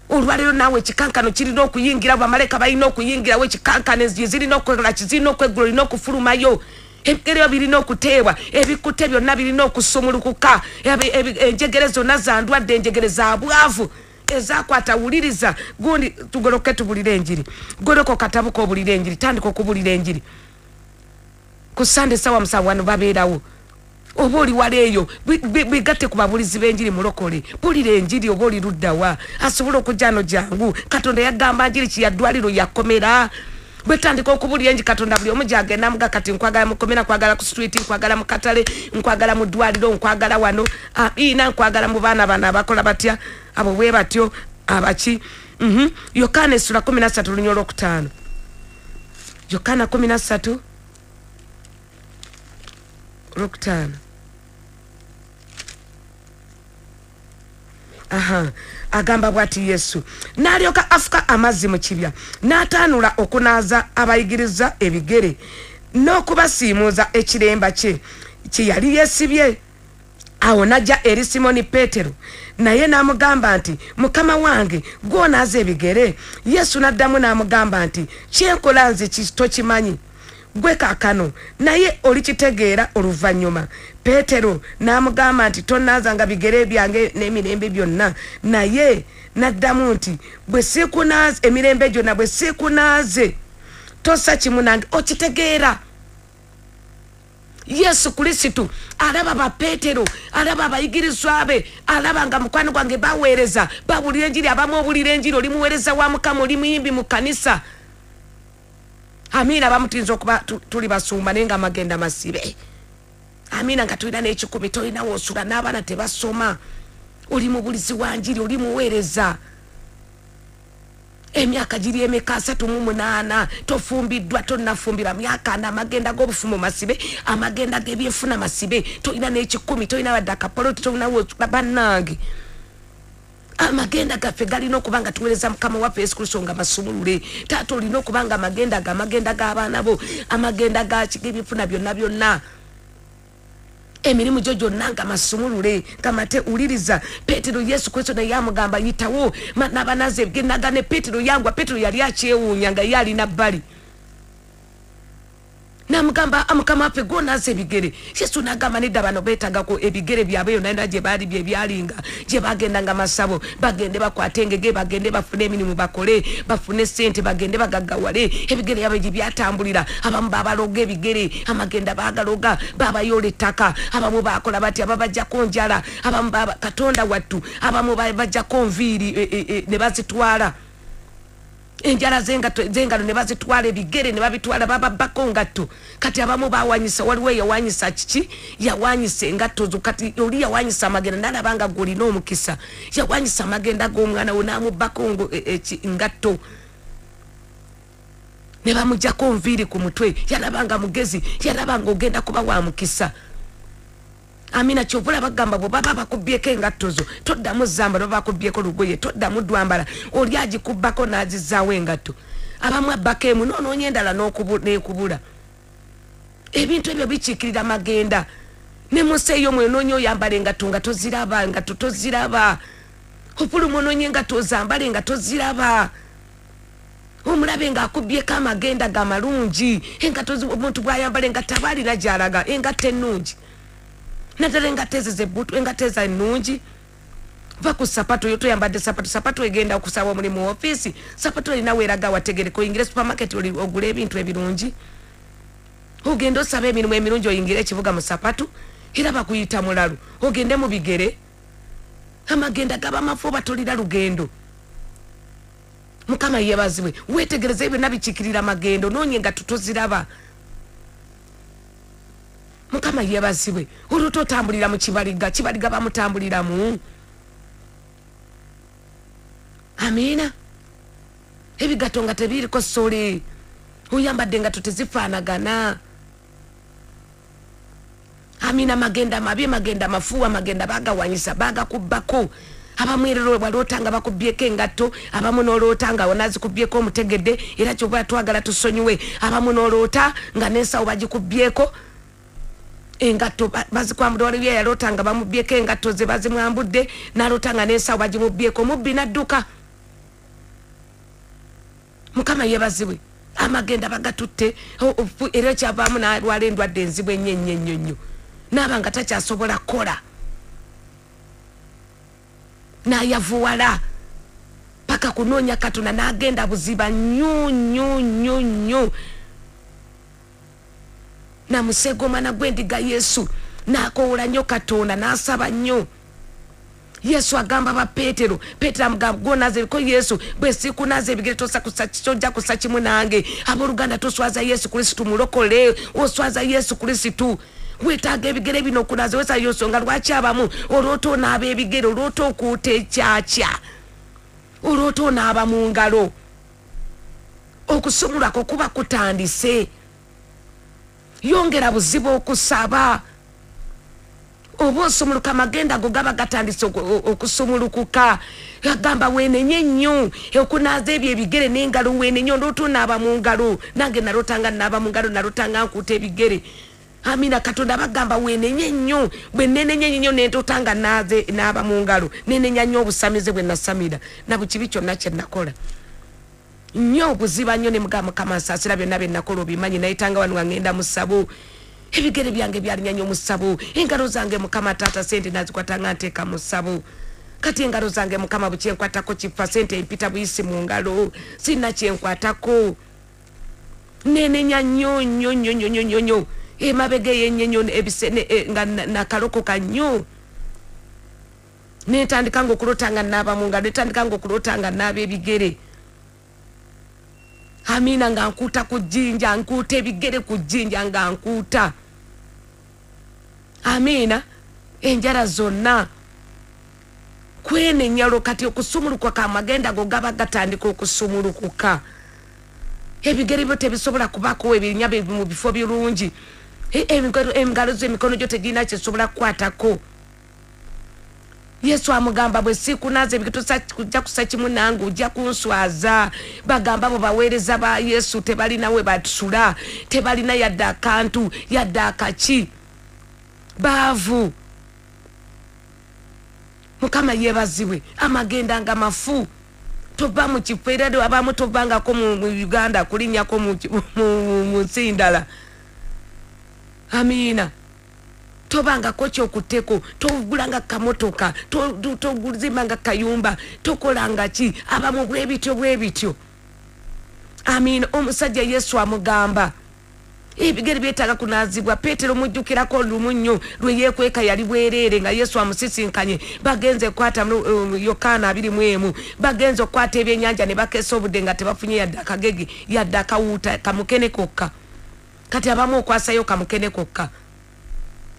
olwalero nawe ekikankano kirina okuyingira bamaleka balina okuyingira we ekikankano zirina okukola kizina okwegula olina okufulumayo ebigere birina okuteebwa ebikute byonna birina okusumulukuka enjegere zonna zandwadde enjegere za bwavu ezakwata wuliriza gundi tugoloke tubulire enjiri goloko katabuka obulire enjiri tandika okubulira enjiri ku Sunday sawa musawa wano babeerawo oba oli waleeyo bigatte ku babulizi b'enjiri mulokole bulira enjiri oba oli luddawa asobola okujja no jangu Katonda yagamba njiri kiyaddwaliro yakomera bwe tandika okubulira enjiri Katonda buli omu gyagenda amuga kati nkwagala mukomera nkwagala ku street nkwagala mu katale nkwagala mu ddwaliro nkwagala wano ina nkwagala mu baana bano abakola batya abo bwe batyo abaki Yokaana essula 13 lunyolo olwokutaano Yokaana 13 olwokutaano agamba bwati Yesu n'alyoka afuka amazzi mu kibya n'ataanula okunaaza abayigiriza ebigere n'okubasiimuuza ekiremba kye yali yeesibye. Awo najja eri Simoni Peetero naye n'amugamba nti Mukama wange gw'onaaza ebigere. Yesu n'addamu n'amugamba nti kyenkola nze tokimanyi gwe kaakano naye olikitegeera oluvannyuma. Peetero n'amugamba nti tonnaazanga bigere byange n'emirembe byonna. Naye n'addamu nti bwe siikunaaze emirembe gyonna bwe siikunaaze tossa kimu nange okitegeera. Yesu Kristo alaba ba Peetero alaba abayigirizwa be alaba nga mukwano gwange baweereza babulira enjiri abamu obulira enjiri oli muweereza wa Mukama oli muyimbi mu kanisa. Amina bamutinza okuba tuli basumba naye nga amagenda masibe. Amina nga tulina n'ekikumi tolina woosula n'abaana tebasoma oli mu bulizi wa njiri oli muweereza. Emyaka giri emeka 38 tofumbiddwa tonnafumbira myaka na amagenda g'obufumu masibe amagenda g'ebyefuna masibe tolina n'ekikumi tolina wadde akapoloti tolina woosula bannange. Amagenda gaffe galina okuba nga tuweereza Mukama waffe Yesu Kristo nga masumulule. Taata olina okuba nga amagenda g'abaana bo amagenda g'ebyefuna byonna byonna emirimu gyo gyonna nga masumulule kamate uliriza. Peetero Yesu Kristo naye amugamba yitawo n'abanaze ebigenda ne Peetero yangwa. Peetero yali akyewuunya nga ye alina bbali n'amugamba Mukama waffe gw'onaaza ebigere. Yesu n'agamba nedda bano beetagako ebigere byabwe yonna gye baali bye byalinga gye bagendanga masabo bagende bakwate engege bagende bafune emirimu bakole bafune ssente bagende bagaggawale ebigere byabwe gye byatambulira. Abamu babaloga ebigere amagenda bagaloga babayola ettaka abamu bakola batya babajjako njala abamu Katonda wattu abamu bajjako nviiri ne bazitwala. enjala zengalo ne bazitwala ebigere ne babitwala bababako ngatto kati abamu bawanyisa waliwo yawanyisa kiki yawanyisa engatto zo kati oli yawanyisa amagenda nalabanga golina omukisa yawanyisa amagenda g'omwana we namubako ngatto ne bamujjako nviiri ku mutwe yalabanga mugezi yalabanga ogenda kuba wa mukisa Amina kyovula bagamba bo baba bakubyeko engatto zo toddamu zambala bakubyeko lugoye toddamu dwambala oli agikubbako n'azizaawo engatto abamu abbakemu noonoonya endala n'ekubula ebintu ebyo bikiikirira magenda ne museeyo mwenoonya oyambala engatto nga toziraba engatto toziraba opulumu onoonya engatto ozambale nga toziraba omulabe ng'akubyeko amagenda gamalungi engatto omuntu bw'ayambala engatto aba alina gy'alaga engatto ennungi naddala engatto ezo zebbutu engatto ezo ennungi va ku sapato yo toyambadde sapato egenda okusaba omulimu mu ofiisi sapato olina weeraga wategereka oyingire supermarket ogula ebintu ebirungi ogenda osaba emirimu emirungi oyingire ekibuga mu sapato era bakuyita mulalu ogende mu bigere amagenda gaba mafu oba tolira lugendo mukama yeebazibwe weetegereza byonna bikiikirira amagendo noonye engatto toziraba mukama yeebazibwe olwo otambulira mu kibaliga bamutambuliramu amina ebigatto nga tebiriko sole oyambadde engatto tezifaanagana amina magenda mabi magenda mafuwa magenda bagawanyisa bagakubbako abamwerero bwalootanga bakubyeko engatto abamu n'olootanga wanazikubyeko omutegedde era kyoba twagala tusonyiwe abamu n'oloota nga n'ensawo bagikubyeko engatto bazikwambula waliwo yalootanga bamubyeko engatto ze bazimwambudde n'alootanga n'ensawo bagimubyeko mubbi n'adduka mukama yeebazibwe amagenda bagatutte era kyavaamu n'alwala endwadde enzibu ennyo n'abanga takyasobola kukola n'ayavuwala paka kunoonya Katonda n'agenda buziba nnyo namuseega omwana gw'endiga Yesu n'akoowola nnyo Katonda n'asaba nnyo Yesu agamba ba Petero amugamba gonaze ko Yesu bwe sikunaze ebigere tojja kusa kimu nange abooluganda toswaza Yesu Kristo mulokole oswaza Yesu Kristo wetaaga ebigere bino okunaze wesa yosonga lwaki abamu olwoto onaaba ebigere olwoto okuuta ekyakya olwoto onaaba mu ngalo okusumulwako kuba kutandise yongera buzibu okusaba oba osumuluka amagenda ago gaba gatandise okusumulukuka agamba weenenye nnyo okunaaza ebyo ebigere n'engalo weenenye olwoto onaaba mu ngalo nange nalotanga naaba mu ngalo nalotanga nkuuta ebigere amina Katonda bagamba weenenye nnyo bwe nenenye nnyo nentotanga naaze naaba mu ngalo nenenya nnyo obusamize bwe nasamira na bukibi kyonna kye nakola nnyo obuziba nnyo ne Mukama nsaasira byonna bye nakola obimanyi nayitanga wano nga ngenda mu ssabo ebigere byange byalinya nnyo mu ssabo engalo zange Mukama taata sente nazikwatanga nteeka mu ssabo kati engalo zange Mukama bukyenkwatako kifa sente empita buyisi mu ngalo sina kyenkwatako nenenya nnyo emabega yenyenyo ebisene nga nakalokoka nnyo netandika nga okulotanga naaba mu ngalo netandika nga okulotanga naaba ebigere amina nga nkuuta ku jjinja nkuuta ebigere ku jjinja nga nkuuta amina enjala zonna kwenenyalo kati okusumuluka kamagenda go gaba gatandika okusumulukuka ebigere byo tebisobola kubako ebirinya mu bifo birungi engalo z'emikono gyo tegirina kyesobola kukwatako Yesu amugamba bwe sikunaze ebigere kusa kimu nange ojja kunswaza bagamba bo baweereza ba Yesu tebalina we batusula tebalina yadde akantu yadde akaki baavu Mukama yeebazibwe amagenda nga mafu toba mu kifo era abamu tobangako mu Uganda kulinnyako mu nsi ndala amina tobangako kyokuteko togulanga kamotoka toguzimbanga kayumba tokolanga ki abamu bwebityo amina omusajja Yesu amugamba ebigere byetaaga kunaazibwa. Peetero mujjukirako olumunyo lwe yeekweka yali bwereere nga Yesu amusisinkanye, bagenze kwata Yokaana 21, bagenze okwata ebyennyanja ne bakeesa obudde nga tebafunye yadde akagege yadde akawuuta kamukene kokka. Kati abamu okwasayo kamukene kokka.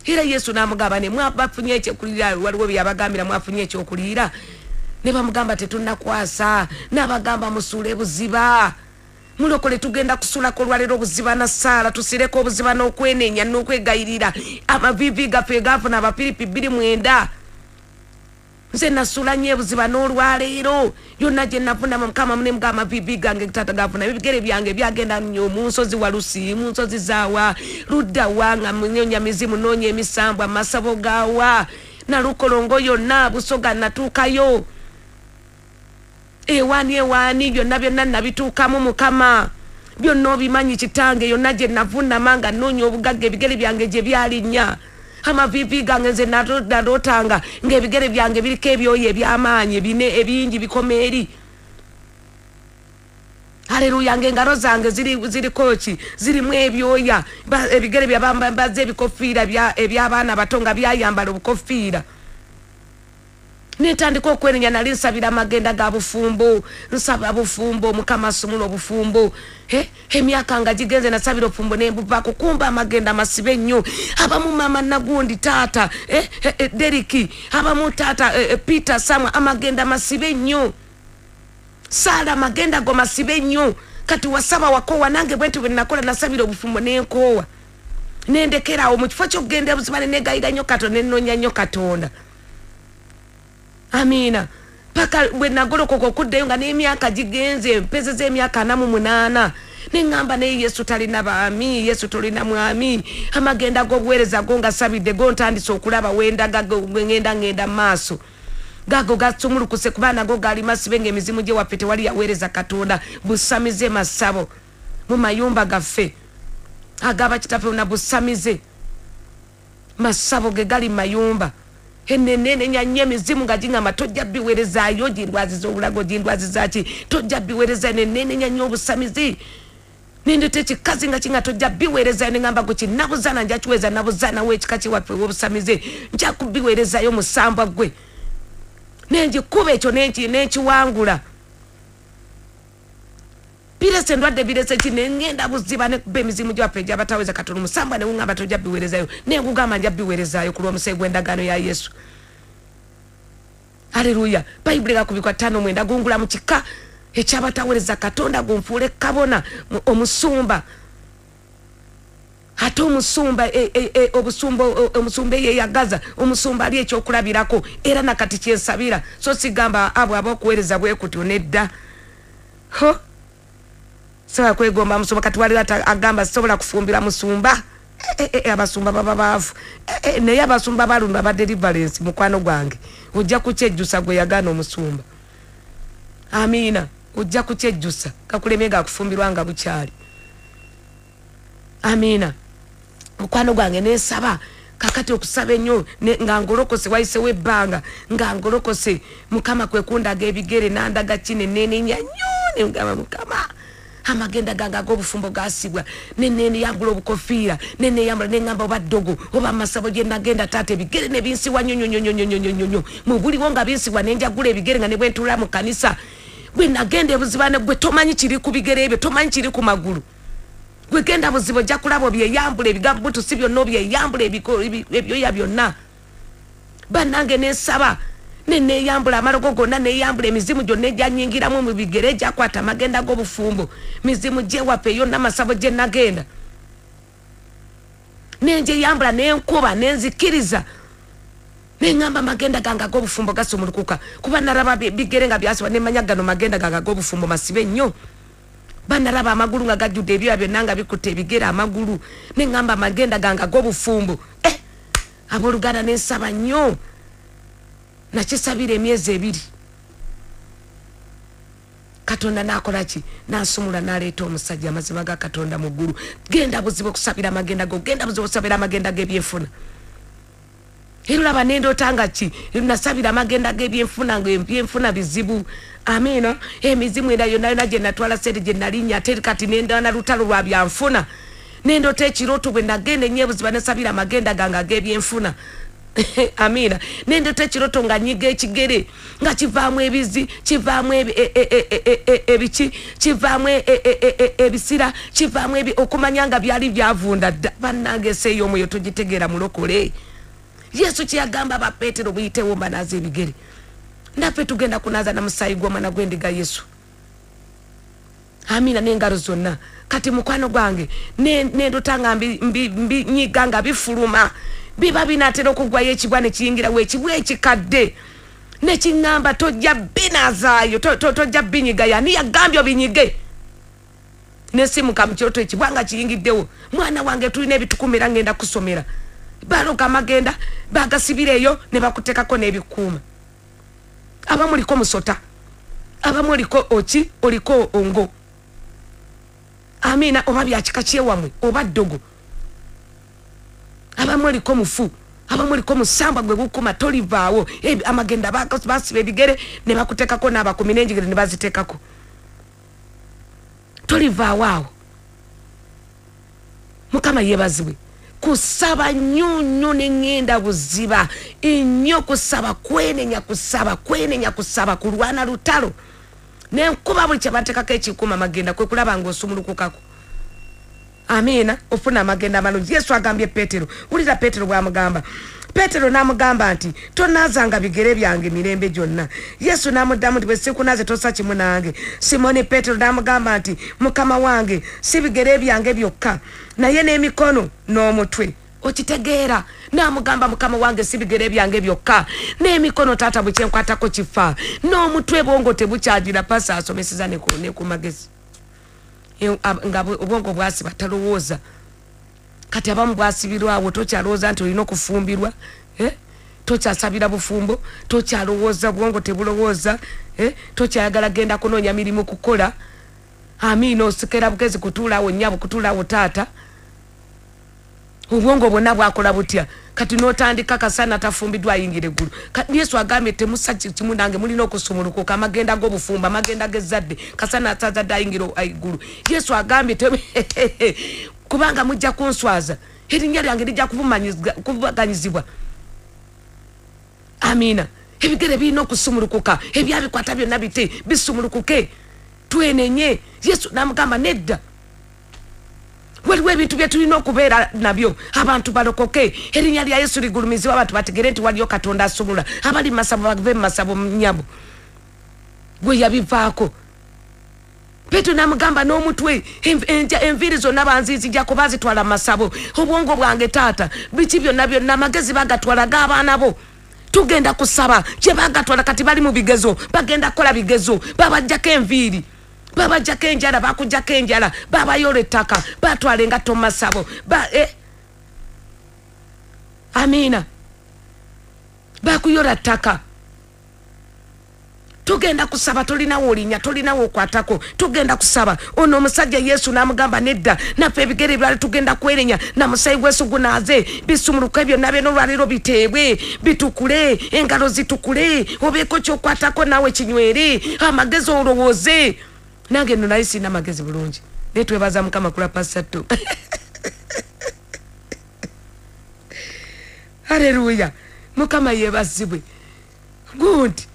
Era Yesu n'amugamba ne mwabafunye ekyokulira, waliwo byabagambira mwafunye ekyokulira, ne bamugamba tetunnakwasa, n'abagamba musuule buziba. Mulokole tugenda kusulako olwaleero obuziba na Saala, tusireko obuziba n'okwenenya n'okwegayirira. Amavivi gaffe gaafuna abapiripi 29. Nze nasula nnyo ebuziba n'olwaleero. Yonna gye nafuna Mukama ne mugamba amavivi gange taata gaafuna. Ebigere byange byagenda nnyo mu nsozi Walusi, mu nsozi zaawa, ludda wa nga munyonya mizimu noonya emisambwa, masabo gaawa, Nalukolongo yonna Busoga natuukayo. Ewaani byonna nabituukamu Mukama. Byonna obimanyi Kitange, yonna gye navunama nga nnoonya obugagga ebigere byange gye byalinnya. Amavivi gange nze nalootanga ng'ebigere byange biriko ebyoya eby'amaanyi ebingi bikoma eri. Haleluya, ng'engalo zange ziriko ki, zirimu ebyoya, ebigere byabambaza ebikofiira eby'abaana bato nga byayambala obukofiira. Netandika okwenenya, nali nsabira amagenda ga bufumbo, nsaba bufumbo, Mukama asumula obufumbo. Emyaka nga gigenze nasabira obufumbo nembuvaako, kumba amagenda masibe nnyo. Abamu mama Nagundi taata Deriki, abamu taata Peter Samwa, amagenda masibe nnyo. Saala amagenda go masibe nnyo. Kati wasaba wakowa, nange bwentu bwe nakola nasabira obufumbo nenkowa. Nendekerawo mu kifo ky'okugenda buziba negayira nnyo Katonda, nenoonya nnyo Katonda. Amina. Paka bwe nagolokoka okuddayo nga n'emyaka gigenze, mpezeza emyaka 48. Neŋŋamba naye Yesu talina baami, Yesu tolina mwami. Amagenda g'obuweereza go nga sabidde go ntandise okulaba wendaga ngenda maaso. Gago gatsumulukuse kuba nago gali masibe ng'emizimu gye waffe tewali yaweereza Katonda. Busamize masabo mu mayumba gaffe agaba kitaffe na busamize masabo ge gali mayumba. Enenene nyanye mizimu nga jingama tojja biweerezaayo jindwazi z'obulago, jindwazi zaki tojja biweereza. Enenene nyanye obusamizi nindete kikazi nga kinga tojja biweereza. Nengamba ku kinabuzana nja kiweza nabuzana w'ekika kiwaffe w'obusamizi nja kubiweerezaayo musambwa gwe, nenjikuba ekyo nenkiwangula. Birese ndwadde birese kinengenda buziba ne kuba emizimu gy'waffe gy'abataweza Katonda musambwa ne ngamba tojja biweerezaayo, nengugamba nja biweerezaayo ku lw'omusaayi gw'endagaano ya Yesu. Haleluya. Bayibuli gakubikwa 5:9 gungula mu kika eky'abataweereza Katonda gunfuule kabona omusumba. Ate omusumba omusumba yeyagaza, omusumba ali ekyokulabirako era nakati kyensabira. So sigamba abo abokuweereza bwe kutyo nedda. Sawa kwegomba musumba kati wali agamba sobola kufumbira musumba. Abasumba baba baavu. Naye abasumba balumba ba deliverance mukwano gwange. Ojja kukyejjusa gwe yagana omusumba. Amina. Ojja kukyejjusa kakulemega kufumbirwa nga bukyali. Amina. Mukwano gwange nesaba kakati okusaba ennyo nga ngolokose wayisewo ebbanga nga ngolokose Mukama kwe kundaga ebigere nandaga kinenene nnyo ngamba Mukama amagenda gange ag'obufumbo gasibwa nenene yambula obukofiira nene yambula nengamba oba ddogo oba amasabo gye nagenda taata ebigere ne binsiwa nnyo mu buliwo nga binsiwa nenjagula ebigere nga ne bwe ntuula mu kanisa bwe nagenda ebuzibane bwe tomanyi kiri ku bigere ebyo tomanyi kiri ku magulu gwe genda buzibu ojja kulaba byeyambula ebigambutu si byonna byeyambula ebyoya byonna bannange nensaba neneyambula amalogo gonna neyambula emizimu gyonna egyanyingiramu mu bigere egyakwata amagenda g'obufumbo mizimu gyewaffe yonna amasabo gye nagenda nengyeyambula nenkuba nenzikiriza nengamba amagenda gange ag'obufumbo gasumulukuka kuba naraba bigere nga byasibwa nemanya gano magenda gange ag'obufumbo masibe nnyo banaraba amagulu nga gajjudde ebyoya byonna nga bikutte ebigere amagulu nengamba amagenda gange ag'obufumbo abooluganda nensaba nnyo nakisabira emyezi 2 Katonda nakola ki nansumula naleeta omusajja amazima ga Katonda mu ggulu genda buzibu okusabira amagenda go genda buzibu okusabira amagenda g'ebyenfuna erulaba nendootanga ki nasabira amagenda g'ebyenfuna ng'ebyenfuna bizibu. Amina. Emizimu era yonna gye natwala sente gye nalinnya ate kati nendana lutalo lwa byanfuna nendota ekiroto bwe nagenda enyebuziba nesabira amagenda gange ag'ebyenfuna amina nendota ekiroto nga nyiga ekigere nga kivaamu ebizi kivaamu ebiki kivaamu ebisira kivaamu okumanya nga byali byavunda dda bannange eseeyo omwoyo togitegeera mulokole Yesu kyeyagamba aba Petero buyitewo mbanaza ebigere naffe tugenda kunaza na musaayi gw'omwana gw'endiga Yesu amina n'engalo zonna kati mukwano gwange nendota nga nyiga nga bifuluma biba binatera okugwayo ekibwa ne kiyingirawo ekibwa ekikadde ne kiŋŋamba tojja binazaayo tojja binyiga yani yagambye obinyige nesimuka mu kyoto ekibwa nga kiyingiddewo mwana wange tulina ebitukumira ngenda kusomera baloga amagenda bagasibireeyo ne bakuteekako n'ebikuuma abamu oliko musota abamu oliko oki oliko ongo amina oba byakika kyewamwe oba ddogo abamu oliko mufu abamu oliko musamba gwe gukuma tolivaawo amagenda basiba ebigere ne bakuteekako n'abakumi n'enjigere ne baziteekako tolivaawo awo Mukama yeebazibwe kusaba nnyo n'engenda buziba ennyo kusaba kwenenya kusaba kulwana lutalo nenkuba buli kyebateekako ekikuuma amagenda kwe kulaba ng'osumulukukako amina ofuna amagenda amalungi Yesu agambye Petero wulira Petero bw'amugamba Petero n'amugamba nti tonaazanga bigere byange mirembe gyonna Yesu n'amuddamu nti bwe sikunaze tosa kimu nange Simoni Petero n'amugamba nti Mukama wange si bigere byange byokka naye n'emikono n'omutwe okitegeera n'amugamba Mukama wange si bigere byange byokka n'emikono taata bwe kyenkwatako kifa n'omutwe bwongo tebukyagira pasa asomeseza ne ku magezi nga obwongo bwasiba talowooza kati abamu bwasibirwawo tokyalowooza nti olina okufumbirwa tokyasabira bufumbo tokyalowooza bwongo tebulowooza tokyayagala genda kunoonya mirimu kukola amina osikera bugezi kutuulaawo nnyabo kutuulaawo taata obwongo bwonna bwakola butya kati n'otandika kasana tafumbiddwa ayingira eggulu Yesu agambye temusa kimu nange mulina okusumulukuka amagenda g'obufumbo amagenda g'ezzadde kasana atazadde ayingira eggulu Yesu agambye kubanga mujja kunswaza erinnya lyange lijja kubaganyizibwa amina ebigere birina okusumulukuka ebyabikwata byonna bite bisumulukuke twenenye Yesu n'amugamba nedda waliwo ebintu bye tulina okubeera nabyo abantu balokoke erinnya lya Yesu ligulumizibwa abantu bategere nti waliyo Katonda asumula abali masabo bave masabo nyabo gwe yabivaako Petero n'amugamba n'omutwe enviiri zonna banzizijja kuba zitwala masabo obwongo bwange taata biki byonna amagezi bagatwala g'abaana bo tugenda kusaba gye bagatwala kati bali mu bigezo bagenda kukola bigezo babajjako enviiri babajjako enjala bakujjako enjala babayola ettaka batwala engatto masabo amina bakuyola ttaka tugenda kusaba tolinawo olinya tolinawo okwatako tugenda kusaba ono omusajja Yesu n'amugamba nedda naffe ebigere byali tugenda kwerenya na musayi gwesu gunaaze bisumuluke byonna bye n'olwaliro biteebwe bitukule engalo zitukule obeeko kyokwatako naawe kinywere amagezi olowooze nange nno naye sirina amagezi bulungi naye twebaza Mukama kula pasatto haleluya Mukama yeebazibwe gundi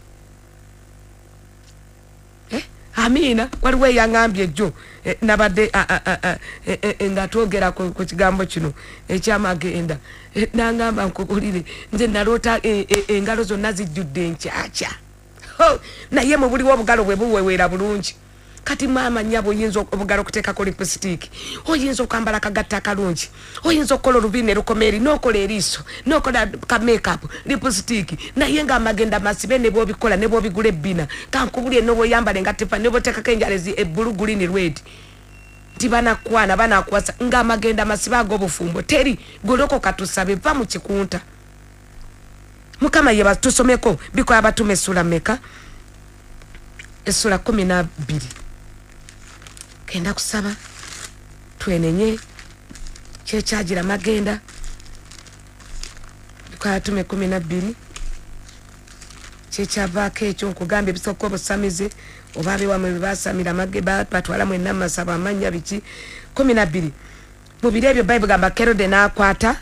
amina waliwo eyangambye ejjo nabadde nga twogera ku kigambo kino ekyamagenda nangamba nkukulire nze naloota engalo zonna zijjudde enkyakya naye mu buliwo obugalo bwe buweweera bulungi kati mama nyabo oyinza obugalo okuteekako lipusitiiki oyinza okwambala kagatta akalungi oyinza okukola olubine lukomeeri n'okola eriiso n'okola ka makeup lipusitiiki naye ng'amagenda masibe ne bw'obikola ne bw'obigula ebbina kankubulye n'obwoyambala engattefa ne bw'oteekako enjalezi ebbulu green red nti banakwana banakwasa ng'amagenda masibe ag'obufumbo teri golokoka tusabe va mu kikunta Mukama yeba tusomeko bikola abatume essula mmeka essula 12 kenda kusaba twenenye kyekyagira magenda bikola tume 12 kyekyavaako ekyo nkugambye ebisooka obusamize oba abewamwe bebasamira amage batwala mwenna masaba amanya biki 12 mu biro ebyo Bible gamba Kerode n'akwata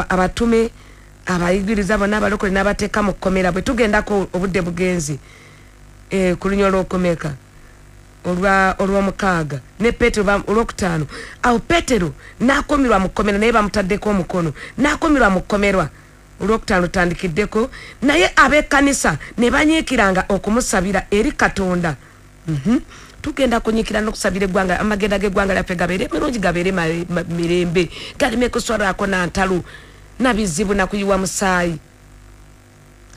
abatume abayigiriza bonna abalokole n'abateeka mu kkomera bwe tugendako obudde bugenzi ku lunya olw'okumeka olw'omukaaga ne Petero olw'okutaano awo Petero n'akomirwa mu kkomera naye bamutaddeko omukono n'akomirwa mu kkomerwa olw'okutaano tandikiddeko naye ab'ekkanisa ne banyiikiranga okumusabira eri Katonda. Tugenda kunyikira n'okusabira eggwanga amagenda g'eggwanga lyaffe gabeere mirungi gabeere mirembe galeme kuswalako na ntalo nabizibu nakuyiwa musaayi.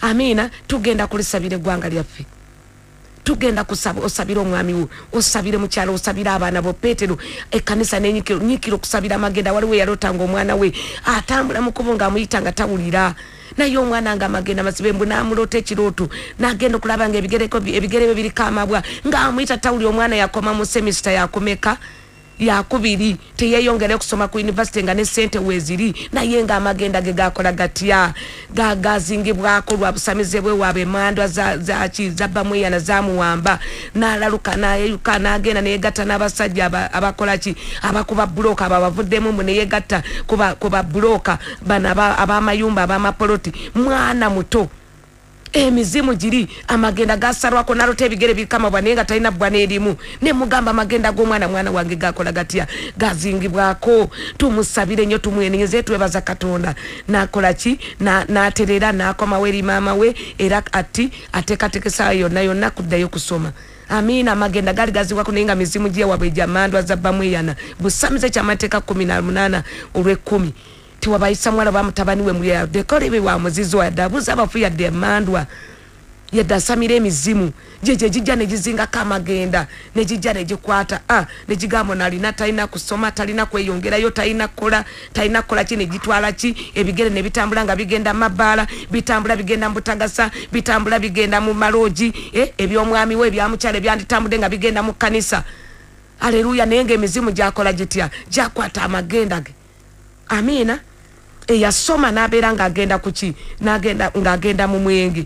Amiina. Tugenda kulisabira eggwanga lyaffe, tugenda kusaba osabira omwami wo, osabire mukyalo, osabira abaana bo. Petero ekkanisa n'enyikira okusabira amagenda. Waliwo yalotanga omwana we atambula mu kubo ng'amuyita nga tawulira naye omwana nga amagenda masibe mbu n'amulota ekirooto n'agenda okulaba nga ebigere bye biriko amabwa ng'amuyita tawulira. Omwana yakoma mu semester yakomeka yakubiri teyeyongere kusoma ku university nga ne sente weziri naye nga amagenda ge gakola gatya gazingibwako lwa busamize bwe wabe mandwa za bamweyana zamuwamba n'alaluka n'ayeyuka n'agenda neyegatta n'abasajja abakola ki abakuba buloka ababavuddemu mu neyegatta kuba buloka bana abamayumba abamapoloti. Mwana muto emizimu giri amagenda gasarwako nalota ebigere bikama bwa nenga talina bwana erimu ne mugamba amagenda g'omwana mwana wange gakola gatya gazingibwako. Tumusabire nnyo tumwenyeze twebaza Katonda nakola ki naterera nakoma weri mama we era ati atekatekesa yonna kuddayo kusoma. Amiina. Amagenda gali gaziwako naye nga mizimu gye wabwe jamandwa za bamweyana busamize kyamateeka 18 olw'ekumi tiwabayisa mwala bamutabani we mulya dekolebe wa muzizo ya dabuza abafu ya demandwa yadda samire emizimu jeje jijja ne jizinga kama genda ne jijja ne jikwata ne jigamo nalina talina kusoma talina kweyongerayo talina kola kine gitwala ki ebigere ne bitambula nga bigenda mabala bitambula bigenda mbutagasa bitambula bigenda mu maloji ebyomwami we byamukyale byanditambude nga bigenda mu kanisa. Haleluya. Nenge emizimu jakola gitya jakwata amagenda ge. Amiina. Eyasoma n'abeera ng'agenda kuki ng'agenda mu mwenge.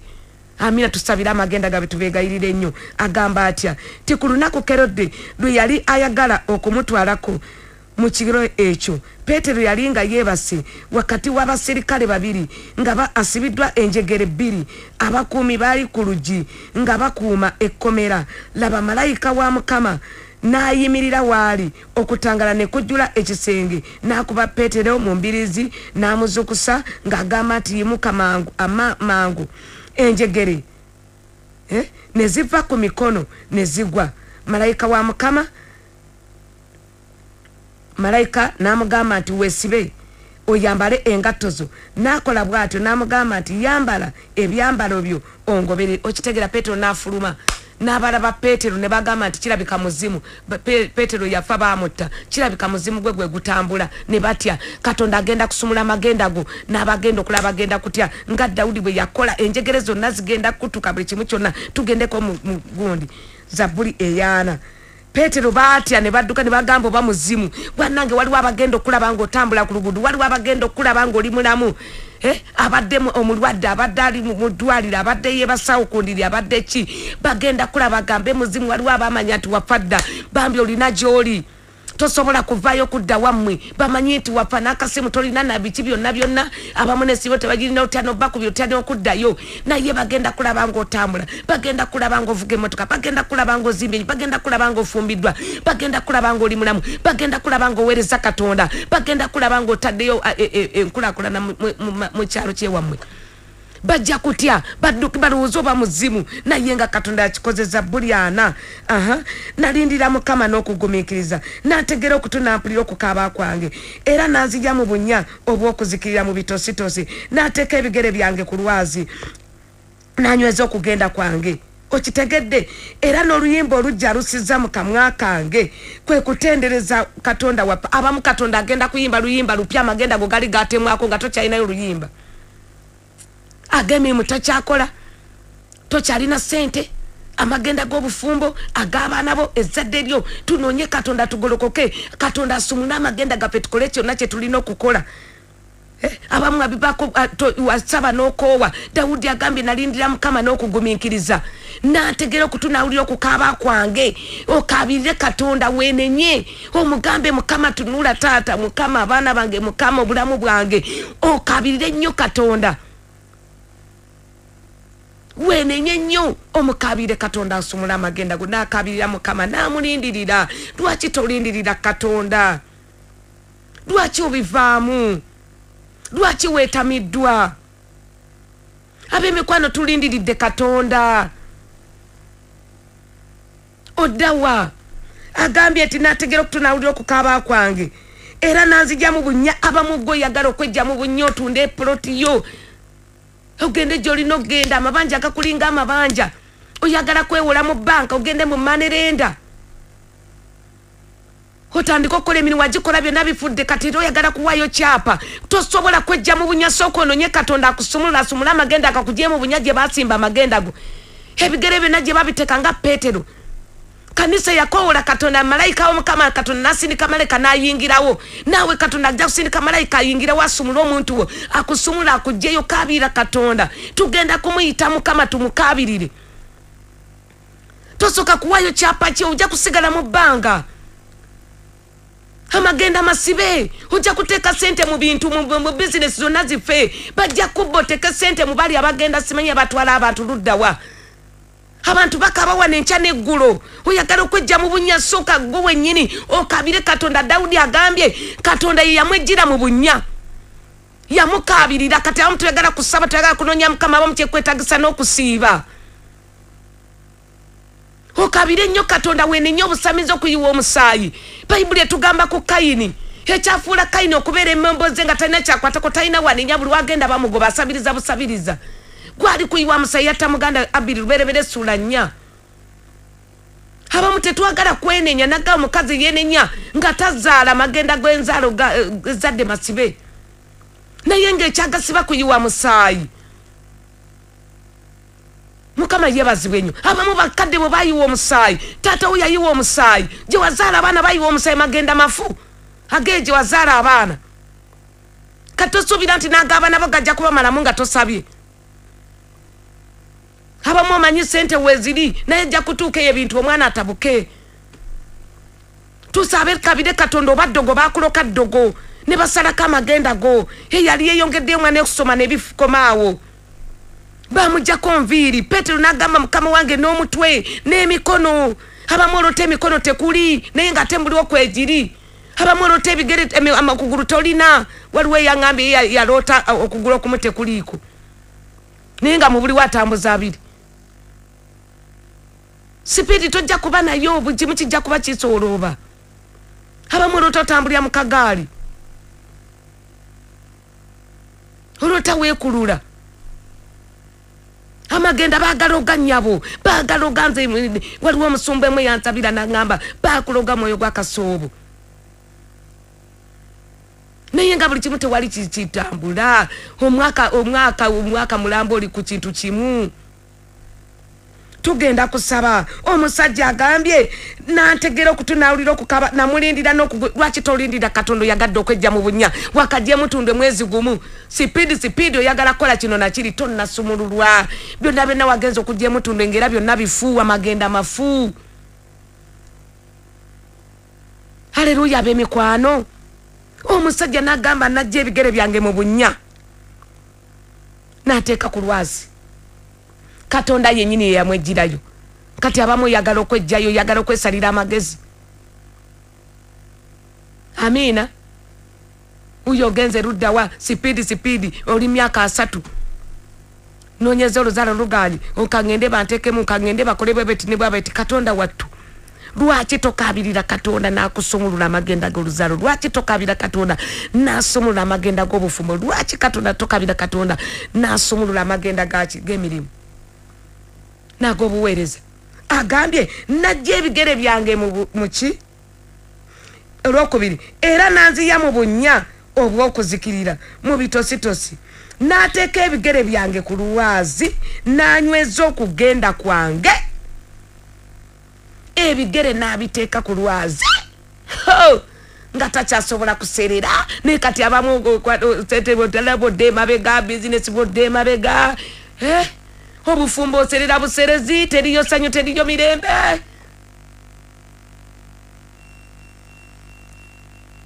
Amiina. Tusabira amagenda gabe tubegayirira ennyo. Agamba atya ti ku lunaku Kerode lwe yali ayagala okumutwalako mu kiro ekyo Petero yali nga yeebase wakati w'abaserikale babiri nga asibiddwa enjegere 2 abakuumi baali ku luggi nga bakuuma ekkomera. Laba malayika wa Mukama n'ayimirira waali okutangala ne kujjula ekisenge n'akuba Petero mu mbirizi n'amuzukusa ng'agamba nti yimuka mangu. Enjegere ne ziva ku mikono ne zigwa. Malayika n'amugamba nti weesibe oyambale engatto zo. N'akola bw'atyo n'amugamba nti yambala ebyambalo byo ongobere. Okitegera Petero n'afuluma n'abalaba Petero ne bagamba nti kirabika muzimu. Petero yafa baamutta kirabika muzimu gwe gutambula ne batya Katonda agenda kusumula amagenda go n'abagenda okulaba agenda kutya nga Dawudi bwe yakola. Enjegere zonna zigenda kutuka buli kimu kyonna tugendeko mu gundi. Zaburi eyana Petero batya ne badduka ne bagamba oba muzimu. Bwannange waliwo abagenda okulaba ng'otambula ku luguudo, waliwo abagenda okulaba ng'oli mulamu. Abadde omulwadde abadde ali mu ddwaliro abadde yeebasawo kundiri abadde ki bagenda kulaba gambe muzimu. Waliwo abamanya nti wafa dda bambi olina gy'oli tosobola kuvaayo kudda wammwe bamanyi nti wafa n'akasimu tolina na biki byonna abamu n'essibo tebagirina otya n'obbaku byotya n'okuddayo naye bagenda kulaba ng'otambula, bagenda kulaba ng'ovuga emmotoka, bagenda kulaba ng'ozimba enju, bagenda kulaba ng'ofumbiddwa, bagenda kulaba ng'oli mulamu, bagenda kulaba ng'oweereza Katonda, bagenda kulaba ng'otaddeyo enkulaakulana mu kyalo kyewammwe. Bajja kutya balowooza oba muzimu naye nga Katonda yakikozeza Zaburi 4. Nalindira Mukama n'okugumiikiriza n'ategera okutunampulira okukaaba kwange era n'anzigya mu bunnya obw'okuzikirira mu bitositosi n'ateeka ebigere byange ku lwazi n'anyweza okugenda kwange. Okitegedde era n'oluyimba olujja alusizza mu kamwa kange kwe kutendereza Katonda wappa. Abamu Katonda agenda kuyimba luyimba lupya amagenda go gali gatemwako nga tokyalinayo luyimba. Agemi mutacyakola tokyalina sente amagenda g'obufumbo ag'abaana bo ezzadde lyo tunoonye Katonda tugolokoke Katonda asumule amagenda gaffe tukole kyonna kye tulina okukola. Abamu abibako wasaba n'okoowa. Dawudi agambye nalindira Mukama n'okugumiikiriza nategera okutunawulira okukaaba kwange okabirire Katonda wenenye omugambe Mukama tunula taata Mukama abaana bange Mukama obulamu bwange okabirire nnyo Katonda wenenye nnyo omukabire Katonda asumula amagenda go nakabirira Mukama namulindirira lwaki tolindirira Katonda lwaki obivaamu lwaki weetamiddwa ab'emikwano tulindiridde Katonda oddawa agambye ati nategera okutunawulira okukaaba kwange era nanzija mu bunya abamuggo yagala okwejja mu bunya otunde ploti yo ogende gy'olina ogenda amabanja agakulinga amabanja oyagala kwewola mu banka ogende mu manerenda otandika okukola emirimu wagikola byonna bifudde kati era oyagala kuwaayo kyapa tosobola kwejja mu bunya sooka ononye Katonda akusumulula asumula amagenda agakugye mu bunya gye basimba amagenda go ebigere byonna gye babiteeka nga Peetero kanisa yakowola Katonda malayika w'Omukama Katonda nasindika malayika n'ayingirawo naawe Katonda ajja kusindika malayika ayingirawo asumula omuntu wo akusumula akugyeyo kaabirira Katonda tugenda kumuyita Mukama tumukaabirire tosooka kuwaayo kyapa kye ojja kusigala mu bbanga amagenda masibe ojja kuteeka sente mu bintu mu bizinesi zonna zife bajja kubba oteeke sente mu bali abagenda simanyi abatwala abantu luddawa abantu bakaba wana enkya n'eggulo oyagala okwejja mu bunya sooka gwe wennyini okabire Katonda Dawudi agambye Katonda ye yamwejjira mu bunya yamukaabirira kati abamu tuyagala kusaba tuyagala kunoonya Mukama abamu kyekwetagisa n'okusiiba okabire nnyo Katonda wenenye obusamizi okuyiwa omusaayi Bayibuli etugamba ku Kayini ekyafuula Kayini okubeera emmomboze nga talina kyakwatako talina wanenya buli wagenda bamugoba asabiriza busabiriza gwali kuyiwa musaayi yatta muganda Abiri luberebere essula 4 abamu tetwagala kwenenya naga omukazi yenenya nga tazaala magenda gw'enzaalo zadde masibe naye ng'ekyagasiba kuyiwa musaayi Mukama yebazibwe nnyo abamu bakadde bwe bayiwa omusaayi taata we yayiwa omusaayi gye wazaala abaana bayiwa omusaayi magenda mafu ag'egye wazaala abaana kati tosuubira nti n'ag'abaana bo gajja kubamalamu nga tosabye abamu omanyi sente weeziri naye jja kutuukayo ebintu omwana atabuke tusabe kabire Katonda oba ddogo baakuloka ddogo ne basalako amagenda go yali yeeyongeddeyo omwana okusoma n'ebikomaawo bamujjako nviiri Peetero n'agamba Mukama wange n'omutwe n'emikono abamu olota emikono tekuli naye ng'ate muliwo kwegiri abamu olota ebigere okugulu tolina waliwo eyaŋambye yaloota okugulu okumu tekuliiko naye nga mu buliwo atambuza abiri sipiidi tojja kuba nayo bugimu kijja kuba kisoolooba abamu olota otambulira mu kagaali olota weekulula amagenda baagala oganyabo baagala oganze waliwo omusumba emu yansabira n'aŋŋamba baakuloga mwoyo gwa kasoobo naye nga buli kimu tewali kitambula omwaka mulamba oli ku kintu kimu tugenda kusaba omusajja agambye nantegera okutunawulira okukaba namulindira lwaki tolindira Katonda yagadde okwejja mu bunya wakajje mutundwe mwezi gumu sipiidi oyagala kola kino nakiri tonnasumululwa byonna byonna wagenza okujja mutundwe ngera byonna bifuuwa magenda mafu haleluya ab'emikwano omusajja n'agamba najja ebigere byange mu bunya n'ateeka ku lwazi Katonda yennyini yamwejjirayo kati abamu yagala okwejjayo yagala okwesalira amagezi amiina uyo ogenze luddawa sipiidi oli myaka 3 noonyeza oluzaalo lugaali okaŋŋende banteekemu nkaŋŋende bakole bwebeti ne bwabeti Katonda wattu lwaki tokabirira Katonda n'akusumulula amagenda g'oluzaalo lwaki tokabira Katonda n'asumulula amagenda g'obufumbo lwaki Katonda tokabira Katonda n'asumulula amagenda g'emirimu n'ag'obuweereza agambye najja ebigere byange muki olwokubiri era nanziya mu bunnya obw'okuzikirira mu bitositosi n'ateeka ebigere byange ku lwazi n'anyweza okugenda kwange ebigere n'abiteeka ku lwazi nga takyasobola kuserera naye kati abamu sente bodde mabega bizinesi bodde mabega obufumbo serera buserezi teriyo sanyu teriyo mirembe.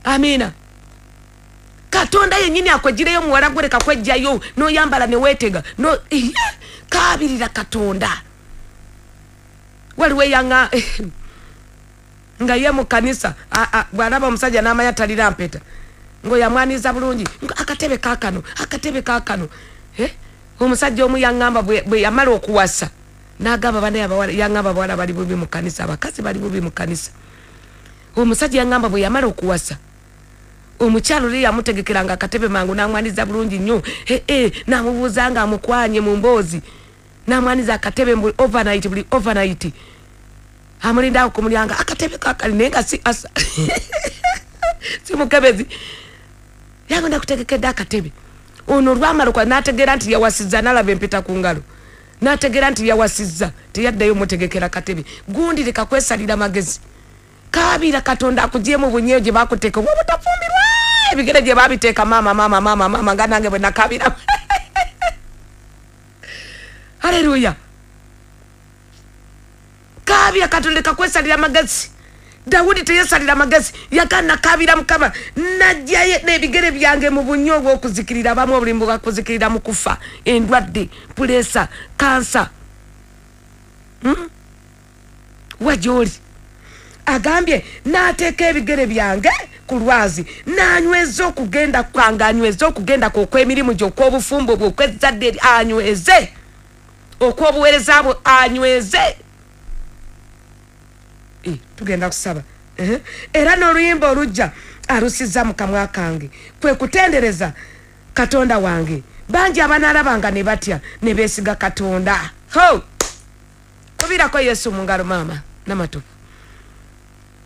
Amina. Katonda yenyini akwejireyo muwala gwe leka kwejjayo no yambala ne wetega no kabirira Katonda. Waliwe yanga nga ye mu kanisa bwalaba omusajja n'amanya talira mpeta ngo yamwaniza bulungi akatebe kakano omusajja omu yangamba bwe yamala okuwasa n'agamba bane abawala yangamba bawala bali bubi mu kanisa abakazi bali bubi mu kanisa. Omusajja yangamba bwe yamala okuwasa omukyalo li yamutegekera akatebe mangu n'amwaniza bulungi nnyo n'amubuuza nga amukwanye mu mboozi n'amwaniza akatebe buli overnight amulinda okumulyanga akatebe kakali nenga si asa si mukebezi yagenda kutegekedde akatebe ono lwamala kwa nategera nti yawasizza n'alaba empeta ku ngalo nategera nti yawasizza teyaddayo mutegekera akatebe gundi leka kwesalira magezi kabira Katonda akugyemu bunyeyo gye bakuteeka obwo butafumbirwa ebigere gye babiteeka mama nga nange bwe nakabira. Haleluya. Kabira Katonda leka kwesalira magezi. Dawudi teyesalira magezi yakana kabira Mukama najjaye n'ebigere byange mu bunyo bw'okuzikirira bamwe obulimbo bw'okuzikirira mu kufa endwadde pulesa kansa wajoli agambye n'ateeka ebigere byange ku lwazi n'anyweza okugenda kwange anyweza okugenda kw'emirimu gy'okw'obufumbo bw'okw'ezzadde anyweze okw'obuweereza bwe anyweze. Tugenda kusaba era n'oluyimba olujja alusizza mu kamwa kange kwe kutendereza Katonda wange. Bangi abanaalabanga ne batya ne beesiga Katonda. Kubirako Yesu mu ngalo mama n'amatupu.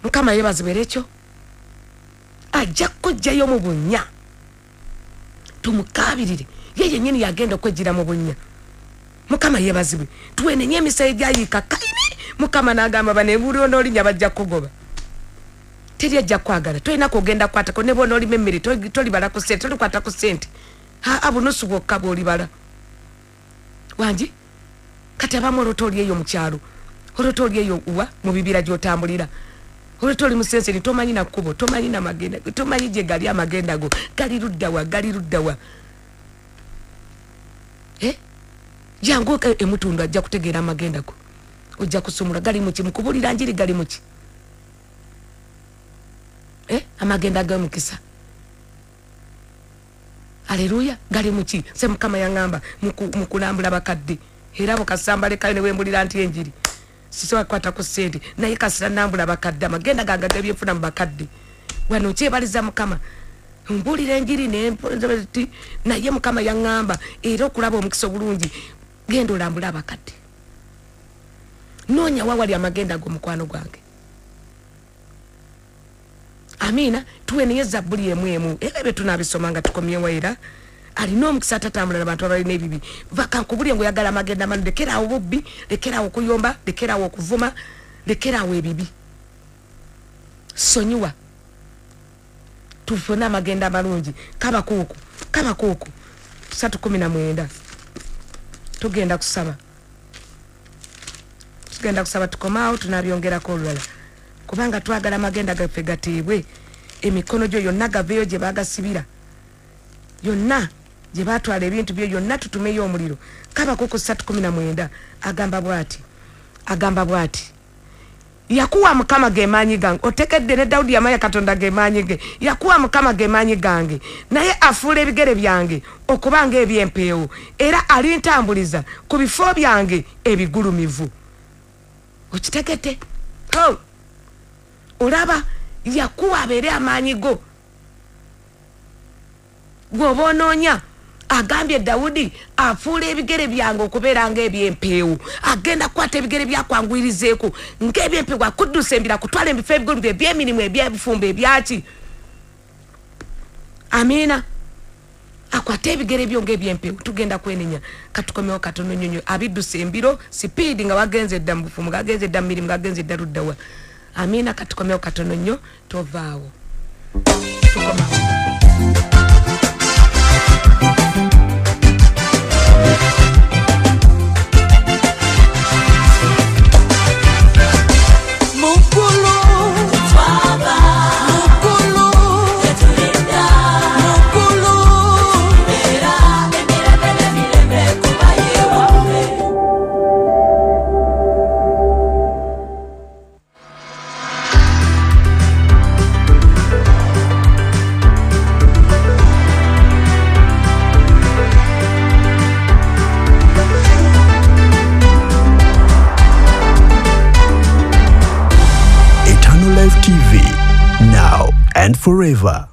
Mukama yebazibere ekyo ajja kujjayo mu bunnya tumukabirire ye yennyini yagenda okwejjira mu bunnya. Mukama yebazibwe tuwenenye emisayi gyayika kaine Mukama n'agamba banebuuliro n'olinya bajja kugoba teri ajja kwagala tolina kugenda kwatako ne bona olima emmere tolibala ku ssente tolikwata ku ssente bunusu bwokka bw'olibala wangi kati abamu olwotoli eyo mu kyalo olwotoli eyo uwa mu bibira gy'otambulira olwotoli mu senseni tomanyi na kkubo tomanyi na magenda tomanyi gye gali amagenda go gali luddawa jangu emutundu ajja kutegeera amagenda go ojja kusumula gali muki mukubulira njiri gali muki amagenda ga mukisa. Haleluya. Gali muki se Mukama yangamba mukulambula bakadde era bukasamba leka ne wembulira nti enjiri siso akwata ku ssente naye kasira nambula bakadde amagenda gange gabyefuna mu bakadde wano kyebaliza Mukama mbulira enjiri n'empozeti naye Mukama yangamba era okulaba omukisa obulungi genda olambula abakadde noonya wawali amagenda go mukwano gwange. Amina. Tuweneye Zabbuli emu ebyo tunabisoma nga tukomyewo era alina omukisa tatambula n'abantu abalina ebibi vakankubulye ngo yagala amagenda manu lekerawo obubbi lekerawo okuyomba lekerawo okuvuma lekerawo ebibi sonyiwa tufune amagenda amalungi kabakuuku 3:19 tugenda kusaba tukomaawo tunabyongerako olulala kubanga twagala amagenda gaffe gateebwe emikono gyo yonna gaveeyo gye bagasibira yonna gye batwala ebintu byo yonna tutumeyo omuliro Kabakuuku 3:19 agamba bwati yakuwa Mukama ge maanyi gange otekedde ne Dawudi yamanya Katonda ge maanyi ge yakuwa Mukama ge maanyi gange naye afuula ebigere byange okubanga ebyempeewo era alintambuliza ku bifo byange ebigulumivu. Okitegedde olaba yakuwa abeere amaanyi go gw'oboonoonya. Agambye Dawudi afuula ebigere byange okubeera ng'ebyempeewo agenda kukwata ebigere byakwanguyirizeeko ng'ebyempeewo akuddusa embira kutwala ebifo ebigulumivu ebyemirimu ebyebufumbo ebyaki. Amiina. Akwata ebigere byo ng'ebyempeewo tugenda kwenenya katukomewo katono nnyonyo abiddusa embiro sipiidi nga wagenze dda mu bufumu gagenze dda mu mirimu gagenze dda luddawa. Amiina. Katukomewo katono nnyo tovaawo tukomawo. and forever.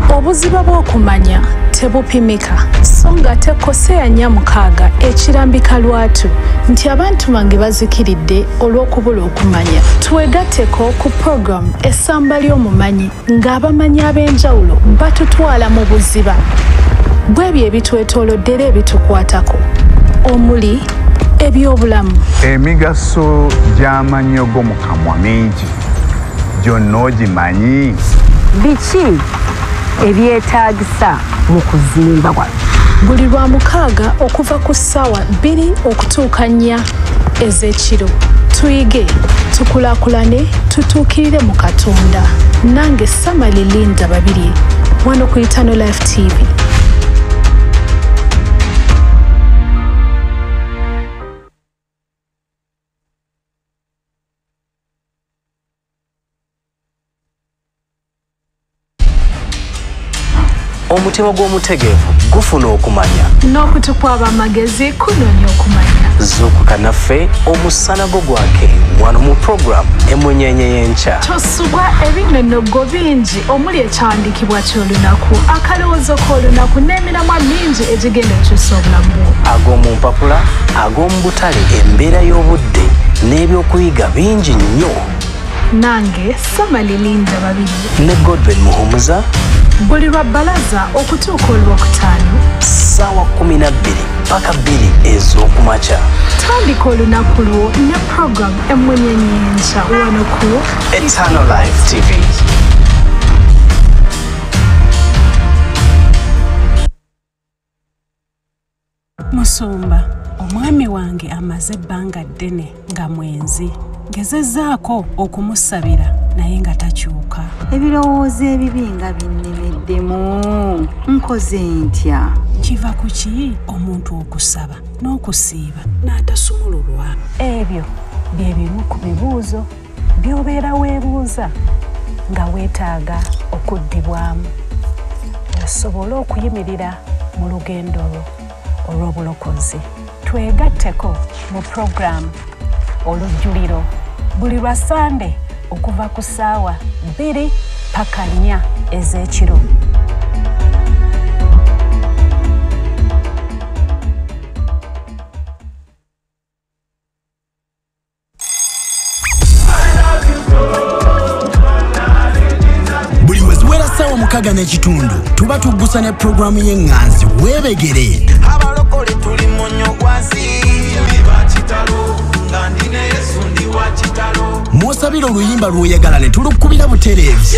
Obuziba bw'okumanya tebupimika so nga tekosea nyamukaaga ekirambika lwatu nti abantu bange bazikiridde olw'okubula okumanya. Twegatteko ku program essamba ly'omumanyi ng'abamanyi ab'enjawulo batutwala mu buziba bw'ebyo ebitwetooloddera ebitukwatako omuli ebyobulamu. Emigaso gy'amannyo g'omu kamwa mingi gyonna ogimanyi? Biki ebyetaagisa mu kuzimba kwaffe? Buli lwa mukaaga okuva ku ssaawa 2 okutuuka 4 ez'ekiro tuyige tukulaakulane tutuukirire mu Katonda. Nange Samali Linda Babirye wano ku Eternal Life TV. Omutima gw'omutegeevu gufuna okumanya N'okutukwaba amagezi kunoonya okumanya. zuukuka naffe omusana gwo gwake wano mu program Emunyenye y'enkya. Tosubwa ebinnonogo bingi omuli ekyawandiikibwa ky'olunaku akalowoozo k'olunaku n'emiramwa mingi egigenda okyusa obulamu bwo. Ag'omu mpapula ag'omu butale embeera y'obudde n'ebyokuyiga bingi nnyo. Nange Samali Linda Babirye ne Godwin Muhumuza buli lwa bbalaza okutuuka olwokutaano ssaawa 12 paka 2 ez'okumakya. tandika olunaku lwo ne program Emunyenye y'enkya wano ku Eternal Life TV. Musumba, omwami wange amaze ebbanga ddene nga mwenzi. Ngezezzaako okumusabira naye nga takyuka. Ebirowoozo ebibi nga binnemeddemu. Nkoze ntya? Kiva ku ki omuntu okusaba n'okusiiba n'atasumululwa? Ebyo bye bimu ku bibuuzo by'obeera weebuuza nga weetaaga okuddibwamu osobole okuyimirira mu lugendo lwo olw'obulokozi. Twegatteko mu program olujjuliro buli lwa Sande okuva ku ssaawa 2 paka 4 ez'ekiro. Buli weziwera ssaawa 6 n'ekitundu tuba tuggusa ne programu y'eŋŋanzi weebegere. Abalokole tuli mu nnyo gwansi tuli bakitalo nga ndine Yesu ndi wa kitalo. Mw'osabira oluyimba lw'oyagala ne tulukubira butereevu.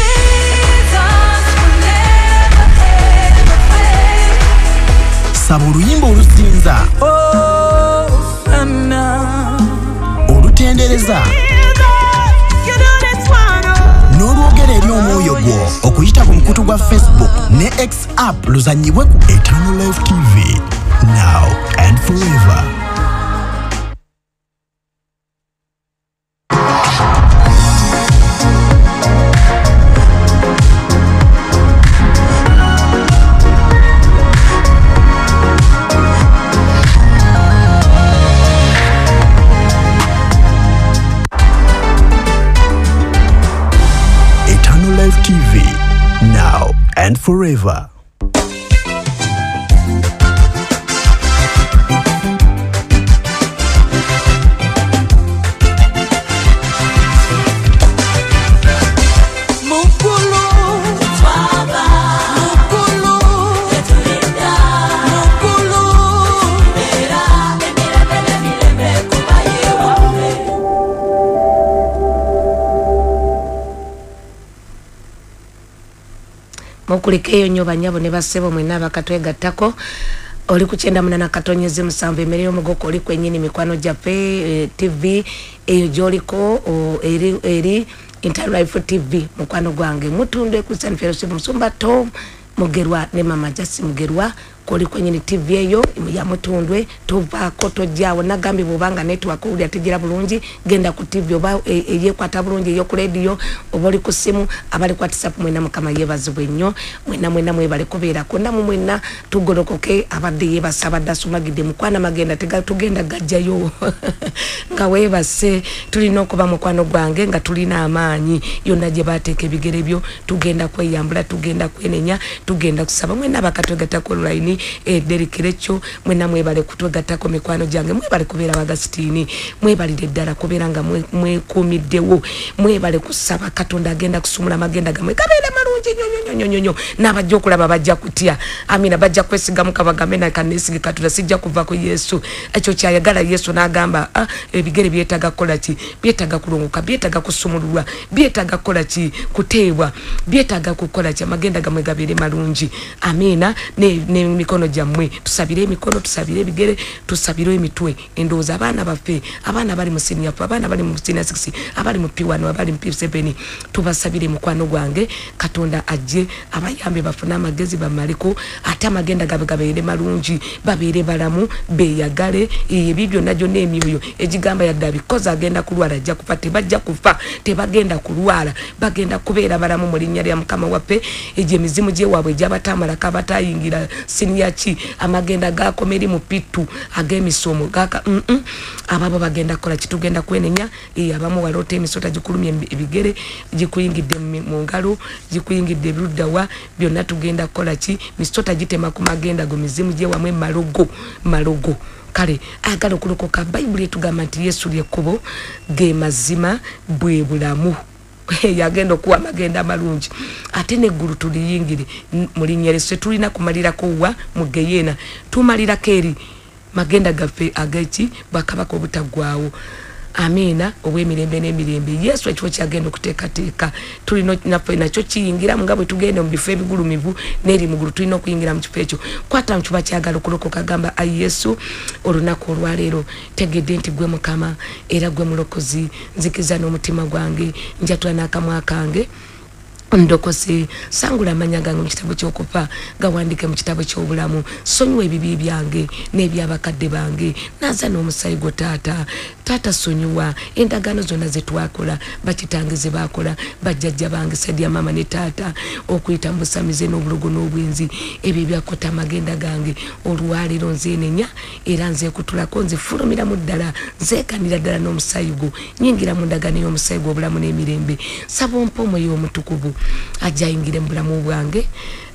Saba oluyimba olusinza olutendereza n'olwogera eri omwoyo gwo okuyita ku mukutu gwa Facebook ne X app luzanyibwe ku Eternal Life TV now and forever. Life TV now and forever. Mukulikeyo nnyo banyabo ne basebo mwena bakatwegattako oli ku 98.7 emere omugoko oli kwennyini mikwano gyaffe TV eyo gy'oliko eri Eternal Life TV mukwano gwange mutunde ku San Fellowship Musumba Tom Mugerwa ne Mama Jasi Mugerwa koli kwenye TV eyo ya Mutundwe tuvaako tojjaawo nagambye bwobanga network uli ategera bulungi genda ku TV oba eyekwata bulungi eyo ku radio oba oli ku simu abali ku WhatsApp mwena mukama yebazibwe nnyo mwena mwebale kubeerako namwe mwena tugolokoke abadde yebasa sumagide mukwana magenda tugenda gajjayo nga webase tulina okuba mukwano gwange nga tulina amaanyi yonna gye bateeka ebigere byo tugenda kweyambula tugenda kwenenya tugenda kusaba mwena bakatwegatako online Derikerecho mwena mwebale kutwegatako mikwano gyange mwebale kubeera bagasitini mwebalire ddala kubeera nga mwekumiddewo mwebale kusaba Katonda agenda kusumula magenda gamwe gabeere malungi nyonyo n'abajja okulaba bajja kutya amina bajja kwesigamu kabagambe na kanesi Katonda sijja kuva ku Yesu ekyo kyayagala Yesu n'agamba ebigere byetaga kola ki byetaga kulunguka byetaga kusumululwa byetaga kola ki kuteebwa byetaga kukola ki magenda gamwe gabeere malungi amina ne mikono jammwe tusabire emikono tusabire ebigere tusabire emitwe endooza abaana baffe abaana bali mu senior abaana bali mu senior 6 abali mu P1 abali mu P7 tubasabire mukwano gwange Katonda ajje abayambe bafuna amagezi bamaleko ate amagenda gabeere malungi babeere balamu beyagale ebibyo najyo n'emyoyo egigamba yadda bikoza agenda kulwala ajja kufa tebajja kufa tebagenda kulwala bagenda kubeera balamu mu linnya lya Mukama waffe egye mizimu gye waabwe gyabatamala kabatayingira sinyachi amagenda gakomeri mu pitu agemisomo gaka ababo bagenda kola kitugenda kwenenya abamu walote emisota gikulumye ebigere gikuyingidde mu ngalo gikuyingidde biruddawa byonna tugenda kola ki misota gitema ku magenda go mizimu gye wamwe malogo kale agalo kulokoka Bible etugamba nti Yesu lyekkubo ge mazima bwe bulamu yagenda kuwa magenda malungi ate neggulu tuliyingire mulinyerese tulina kumalirako wa mugeyena tumalirako eri magenda gaffe agaki bakabaka obutagwawo amina obwemirembe n'emirembe Yesu ekyo kyagenda okuteekateeka tulina naffe nakyo kiyingira nga bwe tugenda mu bifo ebigulumivu n'eri mugulu tulina okuyingira mu kifo ekyo kwata mu kiba kyagala okulokoka gamba ayi Yesu olunaku olwaleero tegedde nti gwe Mukama era gwe mulokozi nzikiza n'omutima gwange njatula n'akamwa kange ndokoze sangula amanya gange mu kitabo ky'okufa gawandike mu kitabo ky'obulamu sonyiwa ebibi byange n'ebyabakadde bange naza n'omusayi gwo taata sonyiwa endagaano zonna ze twakola bakitange ze baakola bajjajja bange Sadia mama ne taata okuyita mu busamize n'obulogo n'obwenzi ebyo byakota amagenda gange olwaleero nzeenenya era nzeekutulako nzifulumiramu ddala nzeekanira ddala n'omusayi gwo nyingira mu ndagaano y'omusayi gw'obulamu n'emirembe saba ompa omwoyo omutukuvu ajja ayingire mu bulamu bwange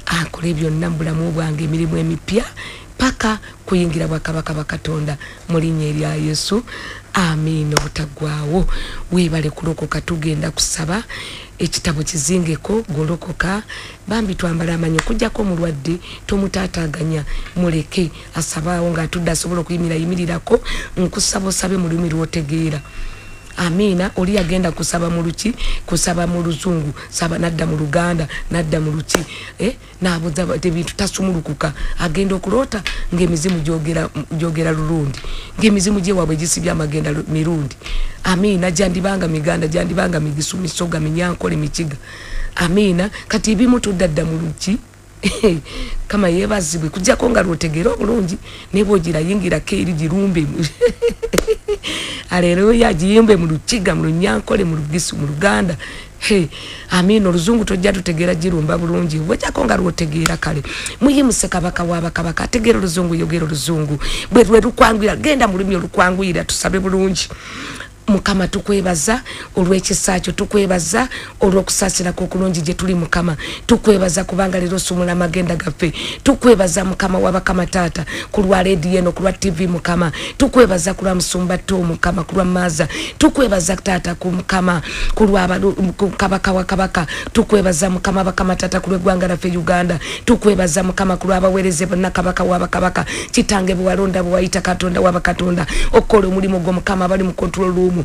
akole byonna mu bulamu bwange emirimu emipya paka kuyingira bwakabaka bakatonda mu linnya erya Yesu amiina obutagwawo weebale kulokoka tugenda kusaba ekitabo kizingeko golokoka bambi twambala amanyi okujjako omulwadde tomutaataganya muleke asabaawo ng'atudde asobola okuyimirirako nkusaba osabe mu lulimi lw'otegeera amina oli agenda kusaba mu luki kusaba mu luzungu saba nadda mu Luganda nadda mu luki nabuza ebintu tasumulukuka agenda okulota ng'emizimu gyogera lulundi ng'emizimu gye waabwe gisibya amagenda mirundi amina jandibanga miganda jandibanga migisu misoga minyankole mikiga amina kati ebimu tudadda mu luki kama yebazibwe kujjako nga lwotegeera obulungi nebwogira yingirako eri girumbe alero yagiyimbe mu lukiga mu lunyankole mu lugisu mu Luganda amina oluzungu tojja tutegeera girumba bulungi bwejjako nga lwotegeera kale muyimuse kabaka wabakabaka ategeera oluzungu yogera oluzungu bwe lukwangwira genda mu lulimi olukwangwira tusabe bulungi Mukama tukwebaza olw'ekisakyo tukwebaza olw'okusaasira okulungi gye tuli Mukama tukwebaza kubanga leero osumula amagenda gaffe tukwebaza Mukama wabakama taata ku lwa radio eno ku lwa TV Mukama tukwebaza ku lwa musumba to Mukama ku lwa maaza tukwebaza taata ku Mukama ku lwa kabaka wa kabaka tukwebaza Mukama bakama taata ku lw'eggwanga laffe Uganda tukwebaza Mukama ku lw'abaweereze bonna kabaka wabakabaka kitange bwe walonda bwe wayita Katonda wabakatonda okola omulimu gwo Mukama abali mu control room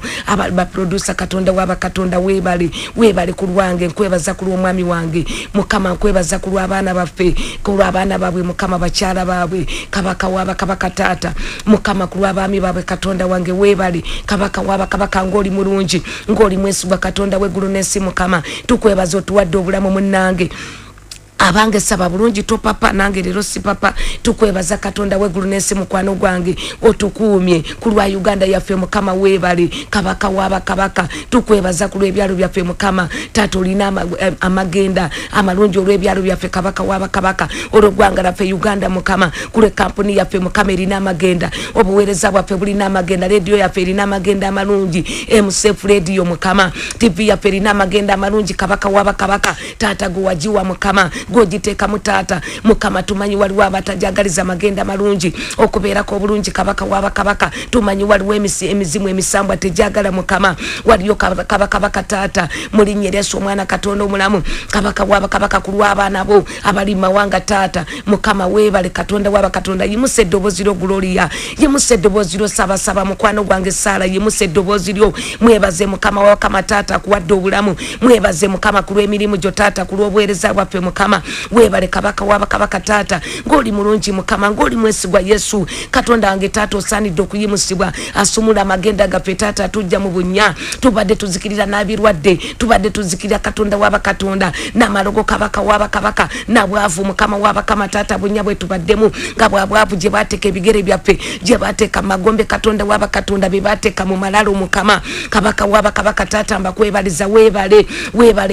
ba producer Katonda waba Katonda webale ku lwange nkwebaza ku lw'omwami wange Mukama nkwebaza ku lw'abaana baffe ku lw'abaana baabwe Mukama bakyala baabwe kabaka waba kabaka taata Mukama ku lw'abaami baabwe Katonda wange webale kabaka waba kabaka ng'oli mulungi ng'oli mwesigwa Katonda w'eggulu n'ensi Mukama tukwebaza otuwadde obulamu munnange abange saba bulungi to papa nange lero si papa tukwebaza katonda weggulu n'ensi mukwano gwange otukuumye ku lwa Uganda yaffe mukama weebale kabaka w'abakabaka tukwebaza ku lw'ebyalo byaffe mukama taata olina amagenda amalungi olw'ebyalo byaffe kabaka w'abakabaka olw'eggwanga laffe Uganda mukama ku lwe kampuni yaffe mukama erina amagenda obuweereza bwaffe bulina amagenda rediyo yaffe erina amagenda amalungi MCF radio mukama TV yaffe erina amagenda amalungi kabaka w'abakabaka taata gwe wagiwa mukama gogiteeka mu taata mukama tumanyi waliwo abatajagaliza amagenda malungi okubeerako obulungi kabaka w'abakabaka tumanyi waliwo emizimu emisambwa tejagala mukama waliyo kabaka taata mulinnya Yesu omwana katonda omulamu kabaka w'abakabaka ku lw'abaana bo abali mawanga taata mukama weebale katonda w'abakatonda yimuse eddoboozi lyo Gloria yimuse eddoboozi lyo Sabasaba mukwano gwange Sara yimuse eddoboozi lyo mwebaze mukama w'abakama taata kuwadde obulamu mwebaze mukama ku lw'emirimu gyo taata ku lw'obuweereza bwaffe mukama webale kabaka w'abakabaka taata ng'oli mulungi mukama ng'oli mwesigwa Yesu katonda wange taata osaanidde okuyimusibwa asumula amagenda gaffe taata tujja mu bunnya tubadde tuzikirira n'abirwadde tubadde tuzikirira katonda w'abakatonda n'amalogo kabaka w'abakabaka n'abwavu mukama w'abakama taata bunnya bwe tubaddemu nga bwabwavu gye baateeka ebigere byaffe gye baateeka magombe katonda w'abakatonda be baateeka mu malalo mukama kabaka w'abakabaka taata mbakwebaliza weebale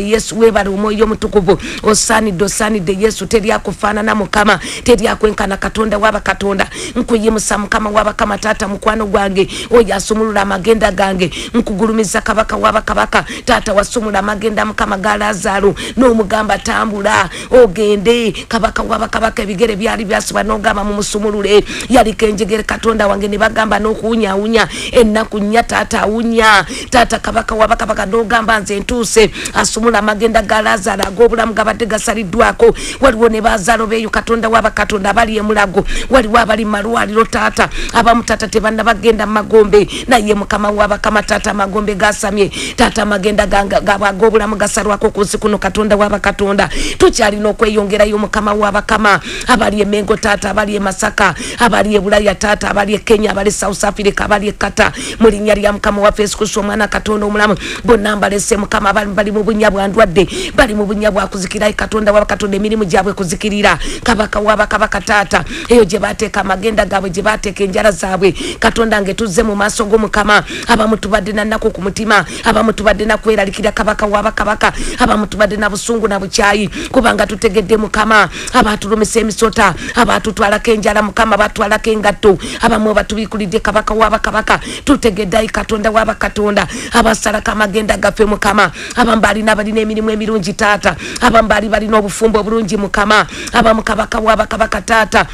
Yesu weebale omwoyo omutukuvu osaanidde Yesu teryakufaanana mukama teryakwenkana katonda w'abakatonda nkuyimusa mukama w'abakama taata mukwano gwange oyo asumulula amagenda gange nkugulumiza kabaka w'abakabaka taata wasumula amagenda mukama ga Lazaro n'omugamba tambula ogende kabaka w'abakabaka ebigere byali byasibwa n'ogamba mu musumulule yaliko enjegere katonda wange ne bagamba n'okuwunyawunya ennaku nnya taata awunya taata kabaka w'abakabaka n'ogamba nze ntuuse asumula amagenda ga Lazaro ag'obulamu gabadde gasaliddwako waliwo ne bazaalo beeyo katonda w'abakatonda abali emulago waliwo abali malwaliro taata abamu taata tebanna bagenda magombe naye mukama w'abakama taata amagombe gasamye taata amagenda g'obulamu gasalwako ku nsi kuno katonda w'abakatonda tukyalina okweyongerayo mukama w'abakama abali emengo taata abali emasaka abali ebulaya taata abali ekenya abali South Africa abali ekata mu linnya lya mukama waffe Yesu Kristo omwana katonda omulamu bonna mbalese mukama bali mu bunya bwa ndwadde bali mu bunya bwa kuzikira katonda w'abakatonda emirimu gyabwe kuzikirira kabaka w'abakabaka taata eyo gye baateeka amagenda gaabwe gye baateeka enjala zaabwe katonda nge tuzze mu maaso g'omukama abamu tubadde na nnaku ku mutima abamu tubadde na kweralikira kabaka w'abakabaka abamu tubadde na busungu na bukyayi kubanga tutegedde mukama abaatulumisa emisota abaatutwalako enjala mukama batwalako engatto abamu batubiikulidde kabaka w'abakabaka tutegedde ayi katonda w'abakatonda abasalako amagenda gaffe mukama abamu balina emirimu emirungi taata abamu balina obufumbo obulungi mukama abamu kabaka w'abakabaka taata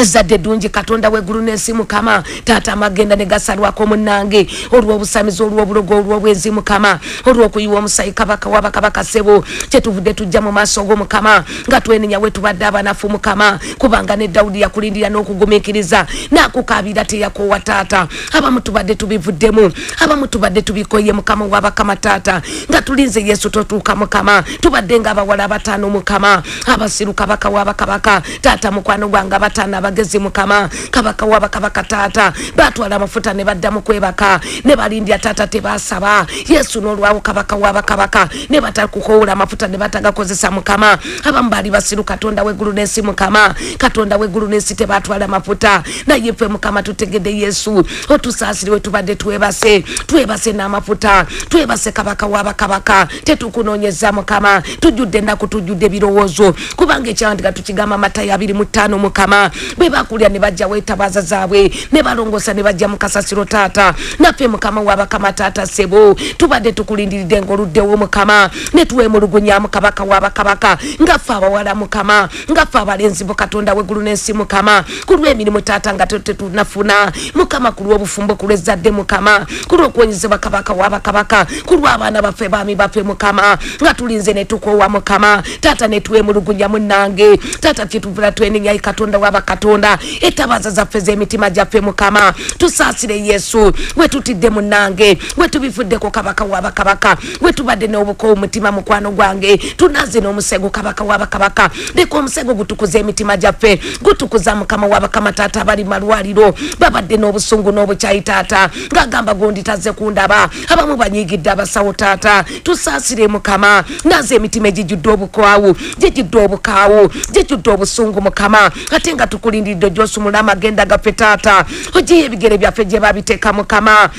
ezadde ddungi katonda w'eggulu n'ensi mukama taata amagenda ne gasalwako munnange olw'obusamizi olw'obulogo olw'obwenzi mukama olw'okuyiwa omusayi kabaka w'abakabaka ssebo kyetuvudde tujja mu maaso g'omukama nga twenenya we tubadde abanafu mukama kubanga ne Dawudi yakulindira n'okugumiikiriza n'akukaabira teyakoowa taata abamu tubadde tubivuddemu abamu tubadde tubikoye mukama w'abakama taata nga tulinze Yesu totuuka mukama tubadde ng'abawala abataano mukama abasiru kabaka w'abakabaka taata mukwano gwange abataano abagezi mukama kabaka w'abakabaka taata batwala amafuta ne baddamu kwebaka ne balindya taata tebasaba Yesu n'olwawo kabaka w'abakabaka ne batakukowula amafuta ne batagakozesa mukama abamu baali basiru katonda w'eggulu n'ensi mukama katonda w'eggulu n'ensi tebatwala amafuta naye ffe mukama tutegedde Yesu otusaasire we tubadde twebase n'amafuta twebase kabaka w'abakabaka tetukunoonyeza mukama tujjudde ennaku tujjudde ebirowoozo kubanga ekyawandiika tukigamba Matayo 25 mukama bwe bakulya ne bajja weetabaza zaabwe ne balongosa ne bajja mu kasasiro taata naffe mukama w'abakama taata ssebo tubadde tukulindiridde ng'oluddewo mukama ne tuweemulugunyamu kabaka w'abakabaka ngaffe abawala mukama ngaffe abalenzi bo katonda w'eggulu n'ensi mukama ku lw'emirimu taata nga tetunafuna mukama ku lw'obufumbo ku lw'ezzadde mukama ku lw'okuwonyezebwa kabaka w'abakabaka ku lw'abaana baffe baami baffe mukama nga tulinze ne tukoowa mukama taata ne tuweemulugunyamu nange taata kyetuvula twenenyayi katonda w'abakabaka katonda etabaza zaffe z'emitima gyaffe mukama tusaasire yesu wetutidde munange wetubifuddeko kabaka wabakabaka wetubadde n'obuko omutima mukwano gwange tunaze n'omusego kabaka wabakabaka leka omusego gutukuza emitima gyaffe gutukuza mukama wabakama taata abali malwaliro babadde n'obusungu n'obukyayi taata ng'agamba gundi tazze kundaba abamu banyiigidde abasawo taata tusaasire mukama naze emitima egijjudde obukwawu gijjudde obukaawu gijjudde obusungu mukama ate nga tukulindiridde gy'osumula amagenda gaffe taata ogiye ebigere byaffe gye babiteeka mukama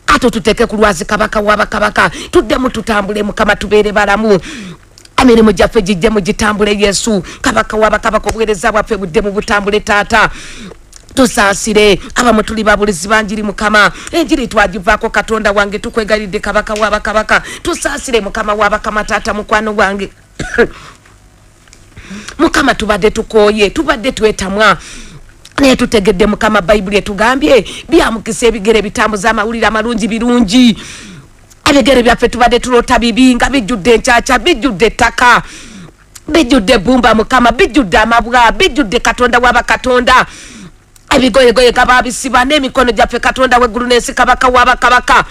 ato tuteke ku lwazi kabaka wabakabaka tuddemu tutambule mukama tubeere balamu emirimu gyaffe gijjemu gitambule yesu kabaka wabakabaka obuweereza bwaffe buddemu butambule taata tusaasire abamu tuli babulizi banjiri mukama enjiri twagivaako katonda wange tukwegalidde kabaka wabakabaka tusaasire mukama wabakama taata mukwano wange mukama tubadde tukooye tubadde twetamwa naye tutegedde mukama bayibuli etugambye byamukisa ebigere bitambuza amawulire amalungi birungi ebigere byaffe tubadde tulota bibi nga bijjudde encaaca bijjudde ettaka bijjudde ebbumba mukama bijjudde amabwa bijjudde katonda wabakatonda ebigoyegoye nga babisiba n'emikono gyaffe katonda w'eggulu n'ensi kabaka wabakabaka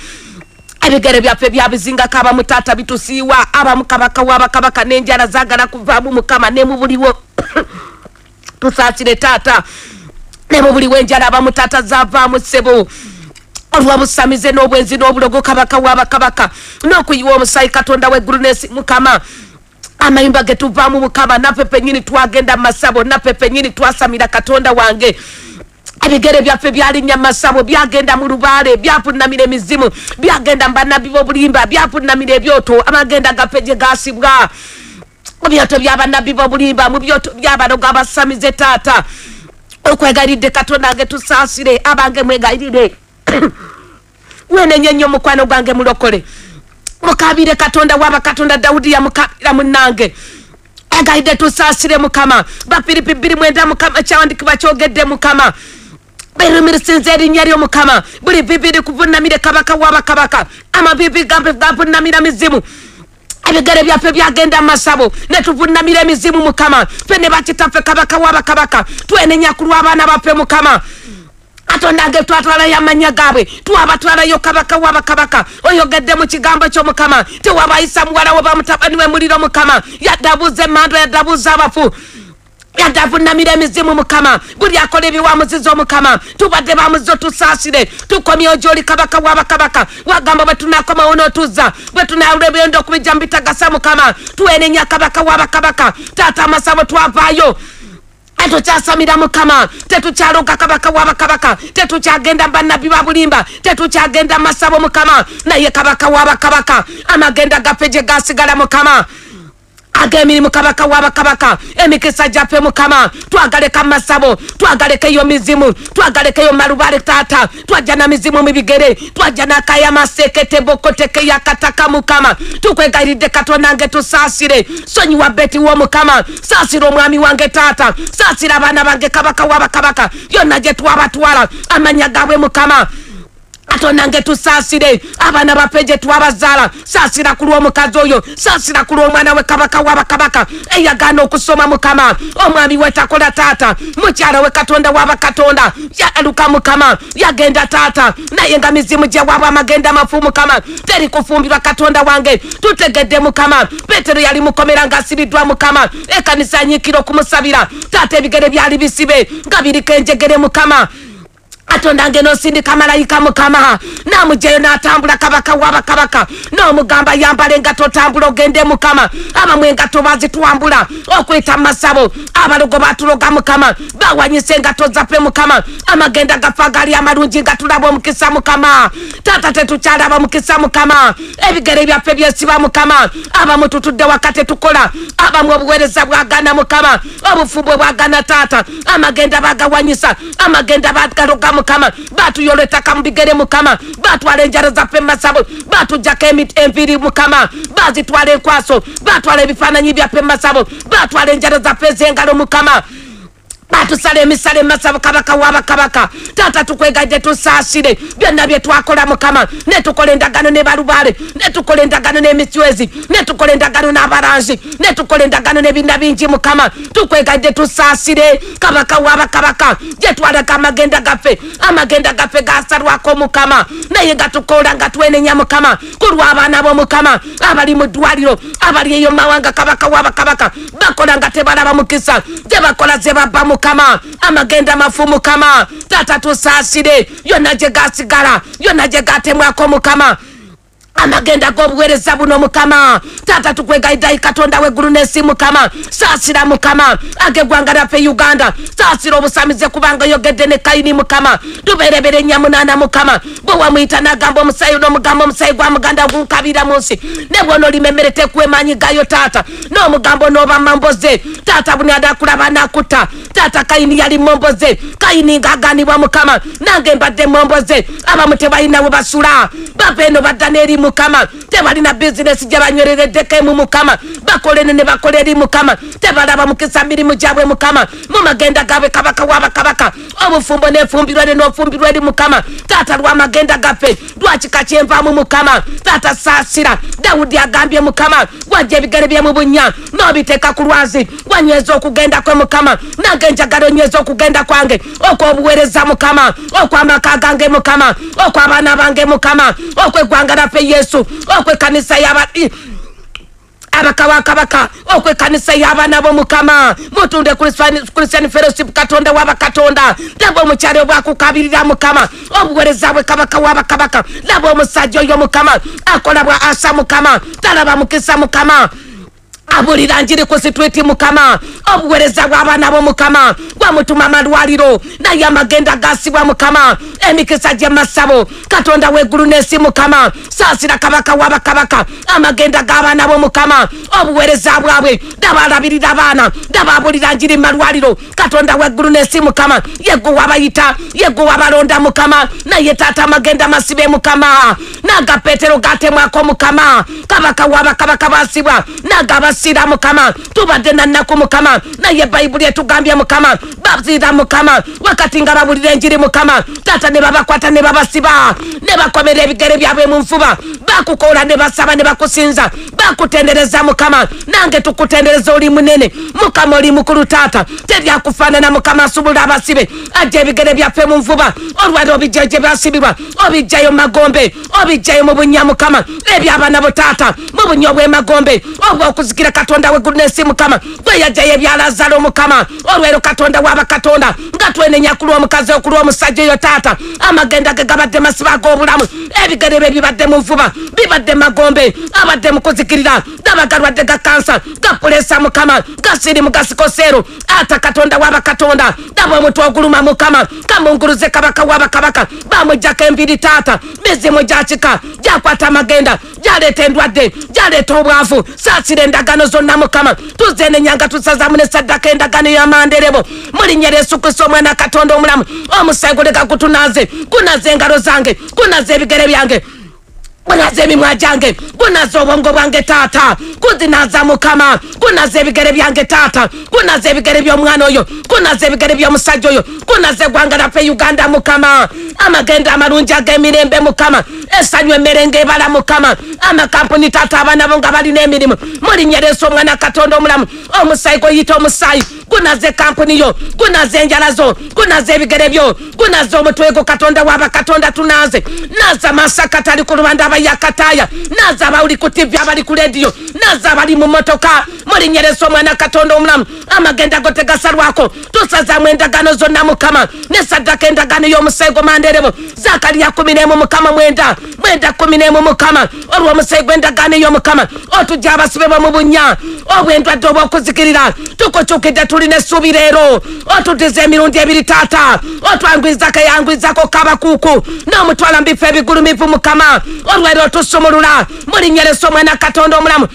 ebigere byaffe byabizingako abamu taata bitusiiwa abamu kabaka wabakabaka n'enjala zaagala kuvaamu mukama ne mu buliwo tusaasire taata ne mu buliwo enjala abamu taata zavaamu ssebo olwabusamize n'obwenzi n'obulogo kabaka wabakabaka n'okuyiwa omusaayi katonda w'eggulu n'ensi mukama amayumba getuvaamu mukama naffe pennyini twagenda mu masabo naffe pennyini twasamira katonda wange ebigere byaffe byalinnya masabo byagenda mu lubaale byavunnamira emizimu byagenda mu bannabbi b'obulimba byavunnamira ebyoto amagenda gaffe gye gaasibwa mu byoto by'abannabbi b'obulimba mu byoto by'abalogo abasamize taata okwegalidde katonda nge tusaasire abange mwegalire wenenye nnyo mukwano gwange mulokole mukabire katonda waba katonda Dawudi yamukabira munnange egalidde tusaasire mukama bafilipi 2:9 mukama kyawandikibwa kyogedde mukama berumirisinze erinnya lyo mukama buli bibiri kuvunnamire kabaka wabakabaka amabibi gambe gavunnamira mizimu ebigere byaffe byagenda masabo ne tuvunnamira emizimu mukama fene bakitaffe kabaka wabakabaka twenenya ku lw'abaana baffe mukama katonda nge twatwala y'amannya gaabwe twabatwalayo kabaka wabakabaka oyogedde mu kigambo kyo mukama tewabayisa muwala we bamutabani we muliro mukama yaddabuza emmando yaddabuza abafu yadavunnamira emizimu mukama buli akola ebiwamuzizo mukama tubadde bamuzizo tusaasire tukomyewo gy'oli kabaka wabakabaka wagamba bwe tunakomawo n'otuzza bwe tunalwa ebyondo okubijja mu bitagasa mukama tuwenenya kabaka wabakabaka taata amasabo twavaayo tetukyasamira mukama tetukyaloga kabaka wabakabaka tetukyagenda bannabbi babulimba tetukyagenda masabo mukama naye kabaka wabakabaka amagenda gaffe gye gasigala mukama ag'emirimu kabaka wabakabaka emikisa gyaffe mukama twagaleka masabo twagalekeyo mizimu twagalekeyo malubaale taata twajja na mizimu mu bigere twajja nakaya masekete bokoteke yakataka mukama tukwegalidde katonda nge tusaasire sonyiwa beti w'omukama saasira omwami wange taata saasira abaana bange kabaka wabakabaka yonna gye twabatwala amanya gaabwe mukama katonda nge tusaasire abaana baffe gye twabazaala saasira ku lw'omukazi oyo saasira ku lw'omwana we kabaka wabakabaka eyagaana okusoma mukama omwami we takola taata mukyala we katonda wabakatonda yaluka mukama yagenda taata naye nga mizimu gye waabwe amagenda mafu mukama teri kufumbirwa katonda wange tutegedde mukama petero yali mukomera ng'asibiddwa mukama ekanisa nyiikira okumusabira taata ebigere byali bisibe nga biriko enjegere mukama katonda nge n'osindika malayika mukama n'amugyayo n'atambula kabaka wabakabaka n'omugamba yambala engato otambula ogende mukama abamu engato bazitwambula okwita mu masabo abalogo batuloga mukama bawanyisa engato zaffe mukama amagenda gaffe agali amalungi nga tulaba omukisa mukama taata tetukyalaba mukisa mukama ebigere byaffe byesiba mukama abamu tutudde wakati tukola abamu obuweereza bwagana mukama obufumbo bwagana taata amagenda bagawanyisa amagenda bagaloga mukama batuyolwa ettaka mu bigere mukama batwala enjala zaffe masabo batujjako enviiri mukama bazitwala enkwaso batwala ebifaananyi byaffe masabo batwala enjala zaffe ez'engalo mukama batusale emisale masaba kabaka waba kabaka tata tukwegaje tusaasire byonna bye twakola mukama ne tukola endagano ne balubale ne tukola endagano ne miswezi ne tukola endagano n'abaranzi ne tukola endagano ne binna bingi mukama tukwegaje tusaasire kabaka waba kabaka je twalaga amagenda gaffe gasalwako mukama naye gatukola nga twenenya mukama kulwa abaana bo mukama abali mu ddwaliro abali eyo mawanga kabaka waba kabaka bakola nga tebalaba mukisa je bakola ze babba mukama amagenda mafu mukama tata tusaasire yonna gye gasigala yonna gye gatemwako mukama amagenda g'obuweereza buno mukama tata tukwegayiddayi katonda w'eggulu n'ensi mukama saasira mukama ag'eggwanga lyaffe Uganda saasira obusamize kubanga yogedde ne Kayini mukama tuberebere nyamunana mukama bwe wamuyita n'agamba omusayi n'omugamba omusayi gwa muganda gunkabira mu nsi ne bw'ono olimemmere tekwemanyi gayo tata n'omugambo n'oba mamboze tata buni adakulaba nakutta tata Kayini yali momboze Kayini ng'aganibwa mukama nange mbadde momboze abamu tebalina we basula bava eno badda n'eri mukama tebalina bizinesi gye banywerereddeko emu mukama bakolene ne bakola eri mukama tebalaba mukisa mirimu gyabwe mukama mu magenda gaabwe kabaka waba kabaka obufumbo n'efumbirwa eri n'ofumbirwa eri mukama tata lw'amagenda gaffe lwakika kyenvaamu mukama tata saasira Dawudi agambye mukama wajja ebigere bye mu bunnya n'obiteeka ku lwazi wanyweza okugenda kwe mukama nange njagala onyweza okugenda kwange okw'obuweereza mukama okw'amaka gange mukama okw'abaana bange mukama okw'eggwanga lyaffe Yesu okwekanisa abakawakabaka okwekanisa y'abaana bo mukama mutunde Christian Fellowship katonda waba katonda laba omukyalo bwakukabirira mukama obuweereza bwe kabaka waba kabaka laba omusajja oyo mukama akola bwa asa mukama talaba mukisa mukama abulira njiri ku sitwiti mukama obuweereza bw'abaana bo mukama gwamutuma amalwaliro naye amagenda gasibwa mukama emikisa gy'emasabo katonda w'eggulu n'ensi mukama saasira kabaka waba kabaka amagenda g'abaana bo mukama obuweereza bwabwe dabalabirira abaana dababulira njiri malwaliro katonda w'eggulu n'ensi mukama yegwe wabayita yegwe wabalonda mukama naye taata amagenda masibe mukama naga Petero gatemwako mukama kabaka waba kabaka basibwa naga sira mukama tubadde nannaku mukama naye Bayibuli etugambye mukama bazira mukama wakati nga babulira enjiri mukama tata ne babakwata ne babasiba ne bakomera ebigere byabwe mu nfuba bakukola ne basaba ne bakusinza bakutendereza mukama nange tukutendereza oli munene mukama oli mukulu tata teryakufaanana mukama asubula abasibe ajja ebigere byaffe mu nfuba olwali obijjayo gye byasibibwa obijjayo magombe obijjayo mu bunya mukama ebyabaana bo tata mu bunya obw'emagombe obw'okuzikira katonda w'eggulu n'ensi mukama gwe yajjayo ebyalazalo mukama olwero katonda waba katonda nga twenenya ku lw'omukazi oku lw'omusajja oyo tata amagenda ge gabadde masiba ag'obulamu ebigere bye bibadde mu nfuba bibadde magombe abadde mu kuzikirira gabagalwadde ga kansa gapulesa mukama gasirimu gasikosero ata katonda waba katonda daba omutwe oguluma mukama kamunguluze kabaka waba kabaka bamujjako embiri tata mizimu gyakika gyakwata amagenda gyaleeta endwadde gyaleeta obwavu saasira endagano zonna mukama tuzenenyanga tusazamu ne saddaka endagano y'amanderebo mulinnya lya Yesu Kristo omwana katonda omulamu omusayi guleka kutunaze kunaze engalo zange kunaze ebigere byange kunaze emimwa gyange kunaze obwongo bwange taata kuzinaza mukama kunaze ebigere byange taata kunaze ebigere by'omwana oyo kunaze ebigere by'omusajja oyo kunaze eggwanga lyaffe Uganda mukama amagenda amalungi ag'emirembe mukama essanyu emmere ng'ebala mukama amakampuni taata abaana bo nga balina emirimu mulinnya lya Yesu omwana katonda omulamu omusayi goyita omusayi kunaze kampuni yo kunaze enjala zo kunaze ebigere byo kunaze omutwe gwo katonda waba katonda tunaze naza masaka tali ku lubanda abayakataya naza abawuli ku TV abali ku radio naza abali mu motoka mulinnya lya Yesu omwana katonda omulamu amagenda go tegasalwako tusazamu endagano zonna mukama ne saddaka endagano y'omusayi gwo manderebo Zakariya 11 mukama mwenda 11 mukama olw'omusayi gw'endagano ey'omukama otujja abasibe bo mu bunya obw'endwadde obw'okuzikirira tukukyukidde tulina essuubi leero otudiza emirundi ebiri taata otwangwizako eyangwizako kabakuuku n'omutwala mu bifo ebigulumivu mukama olwero otusumulula mulinnya lya Yesu omwana katonda omulamu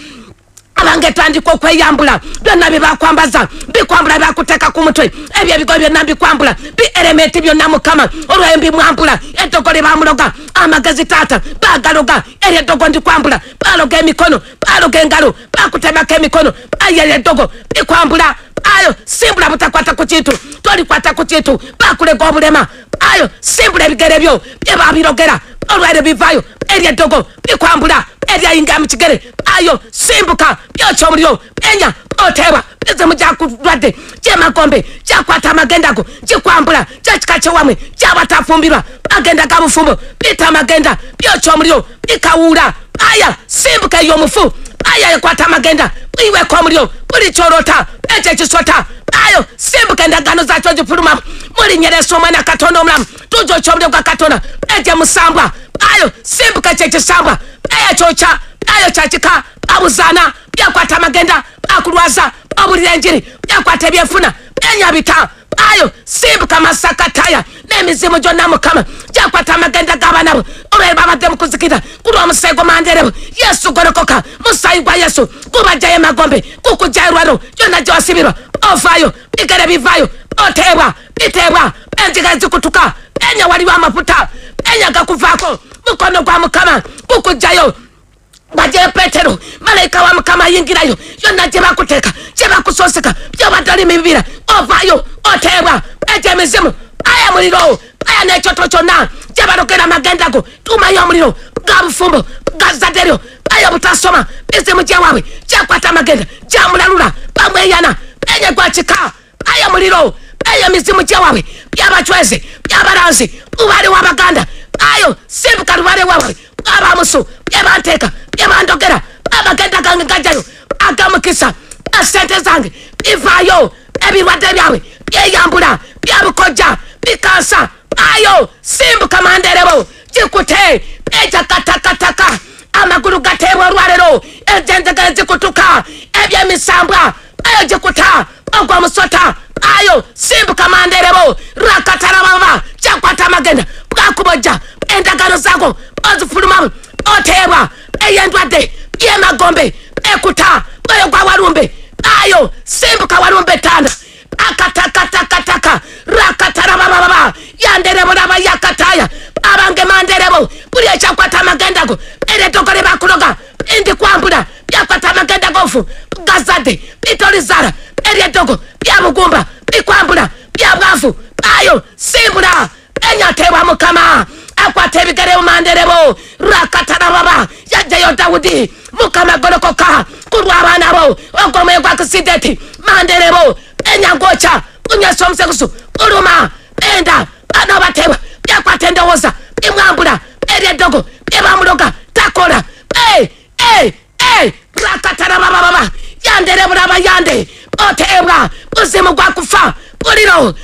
abange tandika okweyambula byonna byebakwambaza bikwambula bakuteka ku mutwe ebyo ebigo byonna bikwambula bi elementi byonna mukama olwayo mbimwambula eddogo lyebamuloga amagezi taata bagaloga eryo eddogo ndikwambula baloga emikono baloga engalo bakutemako emikono ayeryo eddogo bikwambula ayo simbula butakwata ku kintu tolikwata ku kintu bakulega obulema ayo simbula ebigere byo byebabirogera olwayo bivayo eryo eddogo bikwambula eryayinga mu kigere ayo simbuka byokya omuliro benya oteebwa bizimu gyakudwadde gyemagombe gyakwata amagenda go gikwambula gyekika kyewamwe gyabatafumbirwa bagenda ga bufumbo bita amagenda byokya omuliro bikawuula aya simbuka eyo omufu aya yekwata amagenda bwiweka omuliro buli kyorota ekyo ekisota ayo simbuka endagaano zakyo gifuluma mulinyeresa omwana katonda omulamu tujokya omuliro gwa katonda egye musambwa ayo simbuka kyekisambwa aya kyokya ayo kyakika abuzaana byakwata amagenda akulwaza obulira enjiri byakwata ebyefuna benyabita ayo simbuka masakataya n'emizimu gyonna mukama gyakwata amagenda g'abaana bo olweri babadde mu kuzikira kulwa omusego manderebo yesu golokoka musayi gwa yesu gubajjayo emagombe gukujjayo lwano gyonna gyosibirwa ovaayo bigere bivaayo oteebwa biteebwa enjiga zikutuka benya waliwo amafuta benya gakuvaako mukono gwa mukama gukujjayo baje Petero malaika wa mukama yingirayo yonna gyebakuteka gyebakusoseka byobadde mibira ovaayo oteebwa ejo emizimu aya muliro aya n'ekyoto kyonna gyebalogera amagenda go tumayo omuliro ga bufumbo gazadderyo aya butasoma bizimu gyewaabwe gyakwata amagenda gyamulalula bamweyana enye gwakika aya muliro aya mizimu gyewaabwe byabacweze byabaranzi ubale w'abaganda ayo simbuka lubale waabwe abamusu byebanteeka byebandogera amagenda gange gajjayo agamukisa esente zange bivaayo ebirwadde byabwe byeyambula byabukojja bikansa ayo simbuka manderebo gikute ejakakatakataka amagulu gateebwa olwalero enjenzegere zikutuka ebyemisambwa ayo gikuta ogwa musota ayo simbuka manderebo rakatarababa gyakwata amagenda bwakubojja endagano zago ozifulumamu oteebwa eyendwadde byemagombe ekuta bweyo gwa walumbe ayo simbuka walumbe tanda akatakatakataka rakatarabababa yanderebo naba yakataya abange manderebo buli ekyakwata amagenda go ereddogo lyebakuloga ndikwambula byakwata amagenda gofu gazadde bitolizala eryeddogo byabugumba bikwambula byabwafu ayo simbula enyateebwa mukama akwata ebigere mumanderebo rakatarababa yajjayo Dawudi mukama golokoka kulwa abaana bo ogomwe gwa kisideti manderebo enyangocha unyesa omusekusu uluma enda bano bateebwa byakwata endowooza bimwambula eryeddogo byebamuloga takola rakatarabababa yanderebo nabayande oteebwa buzimu gwakufa buliro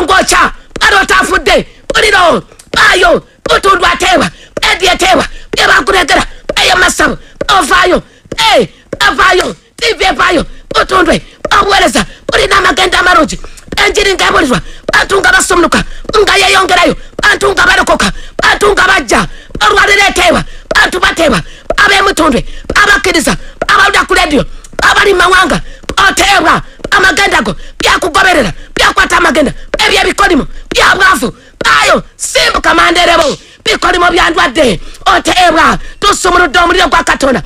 ngocha balota afudde buliro ayo butundu ateebwa edyeteebwa byebakulegera eyo masabo ovaayo avaayo tivi evaayo butundwe obuweereza bulina amagenda amalungi enjiri ngaebulirwa bantu nga basumuluka nga yeyongerayo bantu nga balokoka bantu nga bajja olwaliro eteebwa bantu bateebwa ab'emutundwe abakkiriza abawulira ku lediyo abali mawanga oteebwa amagenda go byakugoberera byakwata amagenda ebyebikolimo byabwafu ayo simbuka manderebo bikolimo byandwadde oteebwa tusumuludde omuliro gwa katonda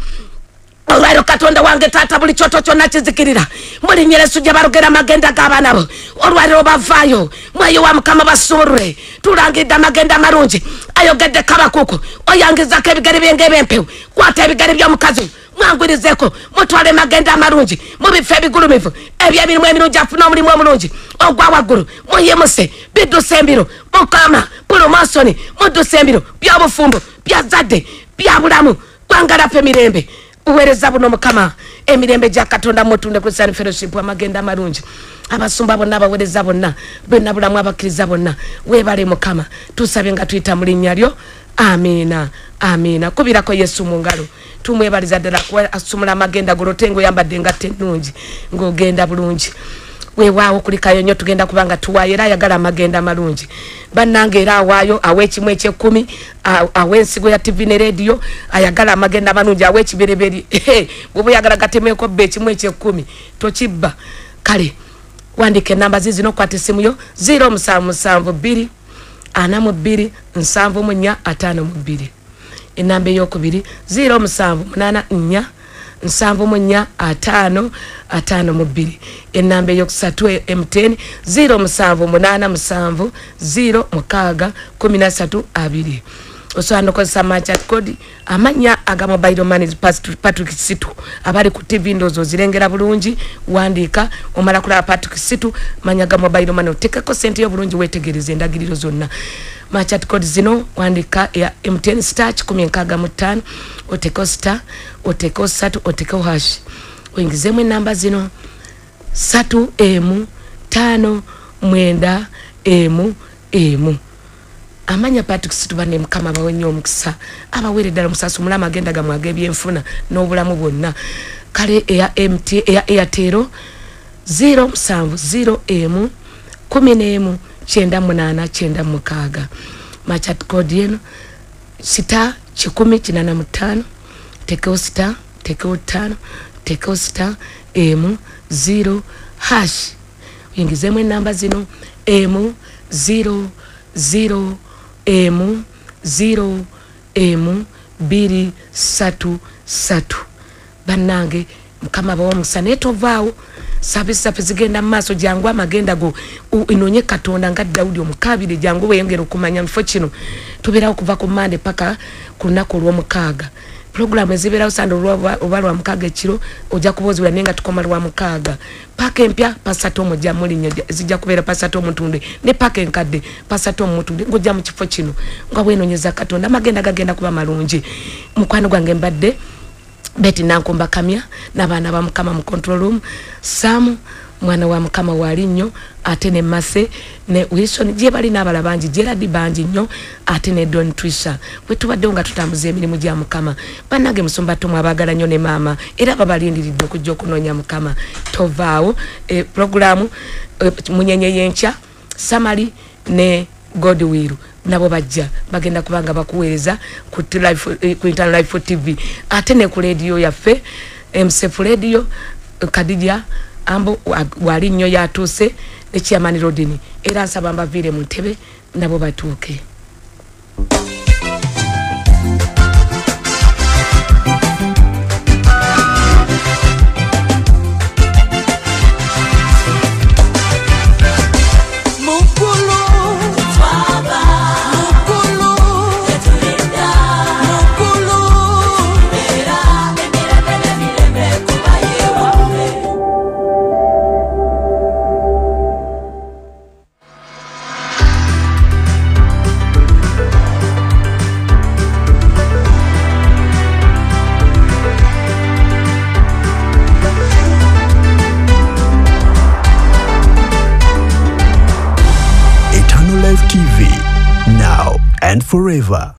olwairo katonda wange taata buli kyoto kyonna kizikirira mulinyeresu gye balogera amagenda g'abaana bo olwairo bavaayo mweyo wa mukama basumulule tulangidde amagenda amalungi ayogedde kabakuku oyangizako ebigere byeng'ebyempewo kwata ebigere by'omukazi mwangwirizeko mutwale magenda amalungi mubifo ebigulumivu ebyemirimu emirungi afuna omulimu omulungi ogwa waggulu muyimuse bidduse embiro mukama pulomosoni mudduse embiro byobufumbo byazadde byabulamu gwangalafe emirembe uweereza buno mukama emirembe gya katonda mutunde ku Sun Fellowship amagenda amalungi abasumba bonna abaweereza bonna bonna bulamu abakkiriza bonna weebale mukama tusabye nga tuyita mu linnya lyo amina amina kubirako Yesu mu ngalo tumwebaliza ddala asumula amagenda golotengo yambadde engatte ennungi ng'ogenda bulungi weewaawo kuli Kayonyo tugenda kubanga tuwaayo era ayagala amagenda amalungi bannange era awaayo aweekimu eky'ekkumi aw'ensigo ya TV ne radio ayagala amagenda amalungi aweekibereberi bw'oba oyagala gatemeeko bba ekimu eky'ekkumi tokibba kale wandika enamba zizino okwata essimu yo 0772 42 7452 enamba ey'okubiri 0784 7452 enamba eyokusatu M10 0787 osobola okozesa amachat code amanya aga mobile money Patrick Situ abali ku TV ndozo zirengera bulungi wandika omala kulaba Patrick Situ manya ga mobile money otekako sente yo bulungi wetegereze endagiriro zonna machat code zino wandika ya M10 star 165 oteko star oteko satu oteko hash oingizemu namba zino 3M5 amanya Patrick Situ bane mukama bawenye omukisa abawere ddala musasu mulama agenda gamwage byenfuna n'obulamu bwonna kale eya MT eya Airtel 070M 119896 machat code yeno star 185 tekeo star tekeo 5 tekeo star M0 hash ingizemu namba zino M00 M0 M233 bannange mukama bawo musaneto vaawo sabisa zigenda maso jangu amagenda go inonye Katonda nga Daudi omukabire jangu weyongera okumanya mfo kino tubera okuva ku Monday paka kunako lw'omukaaga program ezibera usando obalwa mukaaga ekiro oja kubozula nenga tukoma lwa mukaaga paka empya pasato moja mulinyo zijja kubera pasato mutunde ne paka enkadde pasato mutunde ngoja mu kifo kino nga wenonyeza Katonda magenda gagenda kuba malungi mukwano gwange mbadde Beti nankumba kamya n'abaana ba mukama mu control room Sam mwana wa mukama wali nnyo ate ne Mase ne Wilson je bali n'abala bangi Gerard bangi nnyo ate ne Don Trisha bwe tubadde nga tutambuza emirimu gya mukama bannange musumba tumwe abagala nnyo ne mama era babalindiridde okujja okunonya mukama tovaawo programu munyenye yencha Samali ne Godwill nabo bajja bagenda kubanga bakuweereza ku live ku Internet Live TV ate ne ku radio yaffe MCF radio Kadija ambo wali nnyo yatuuse ne Chairman Rodini era nsaba mbavire mu ntebe nabo batuuke. TV, now and forever.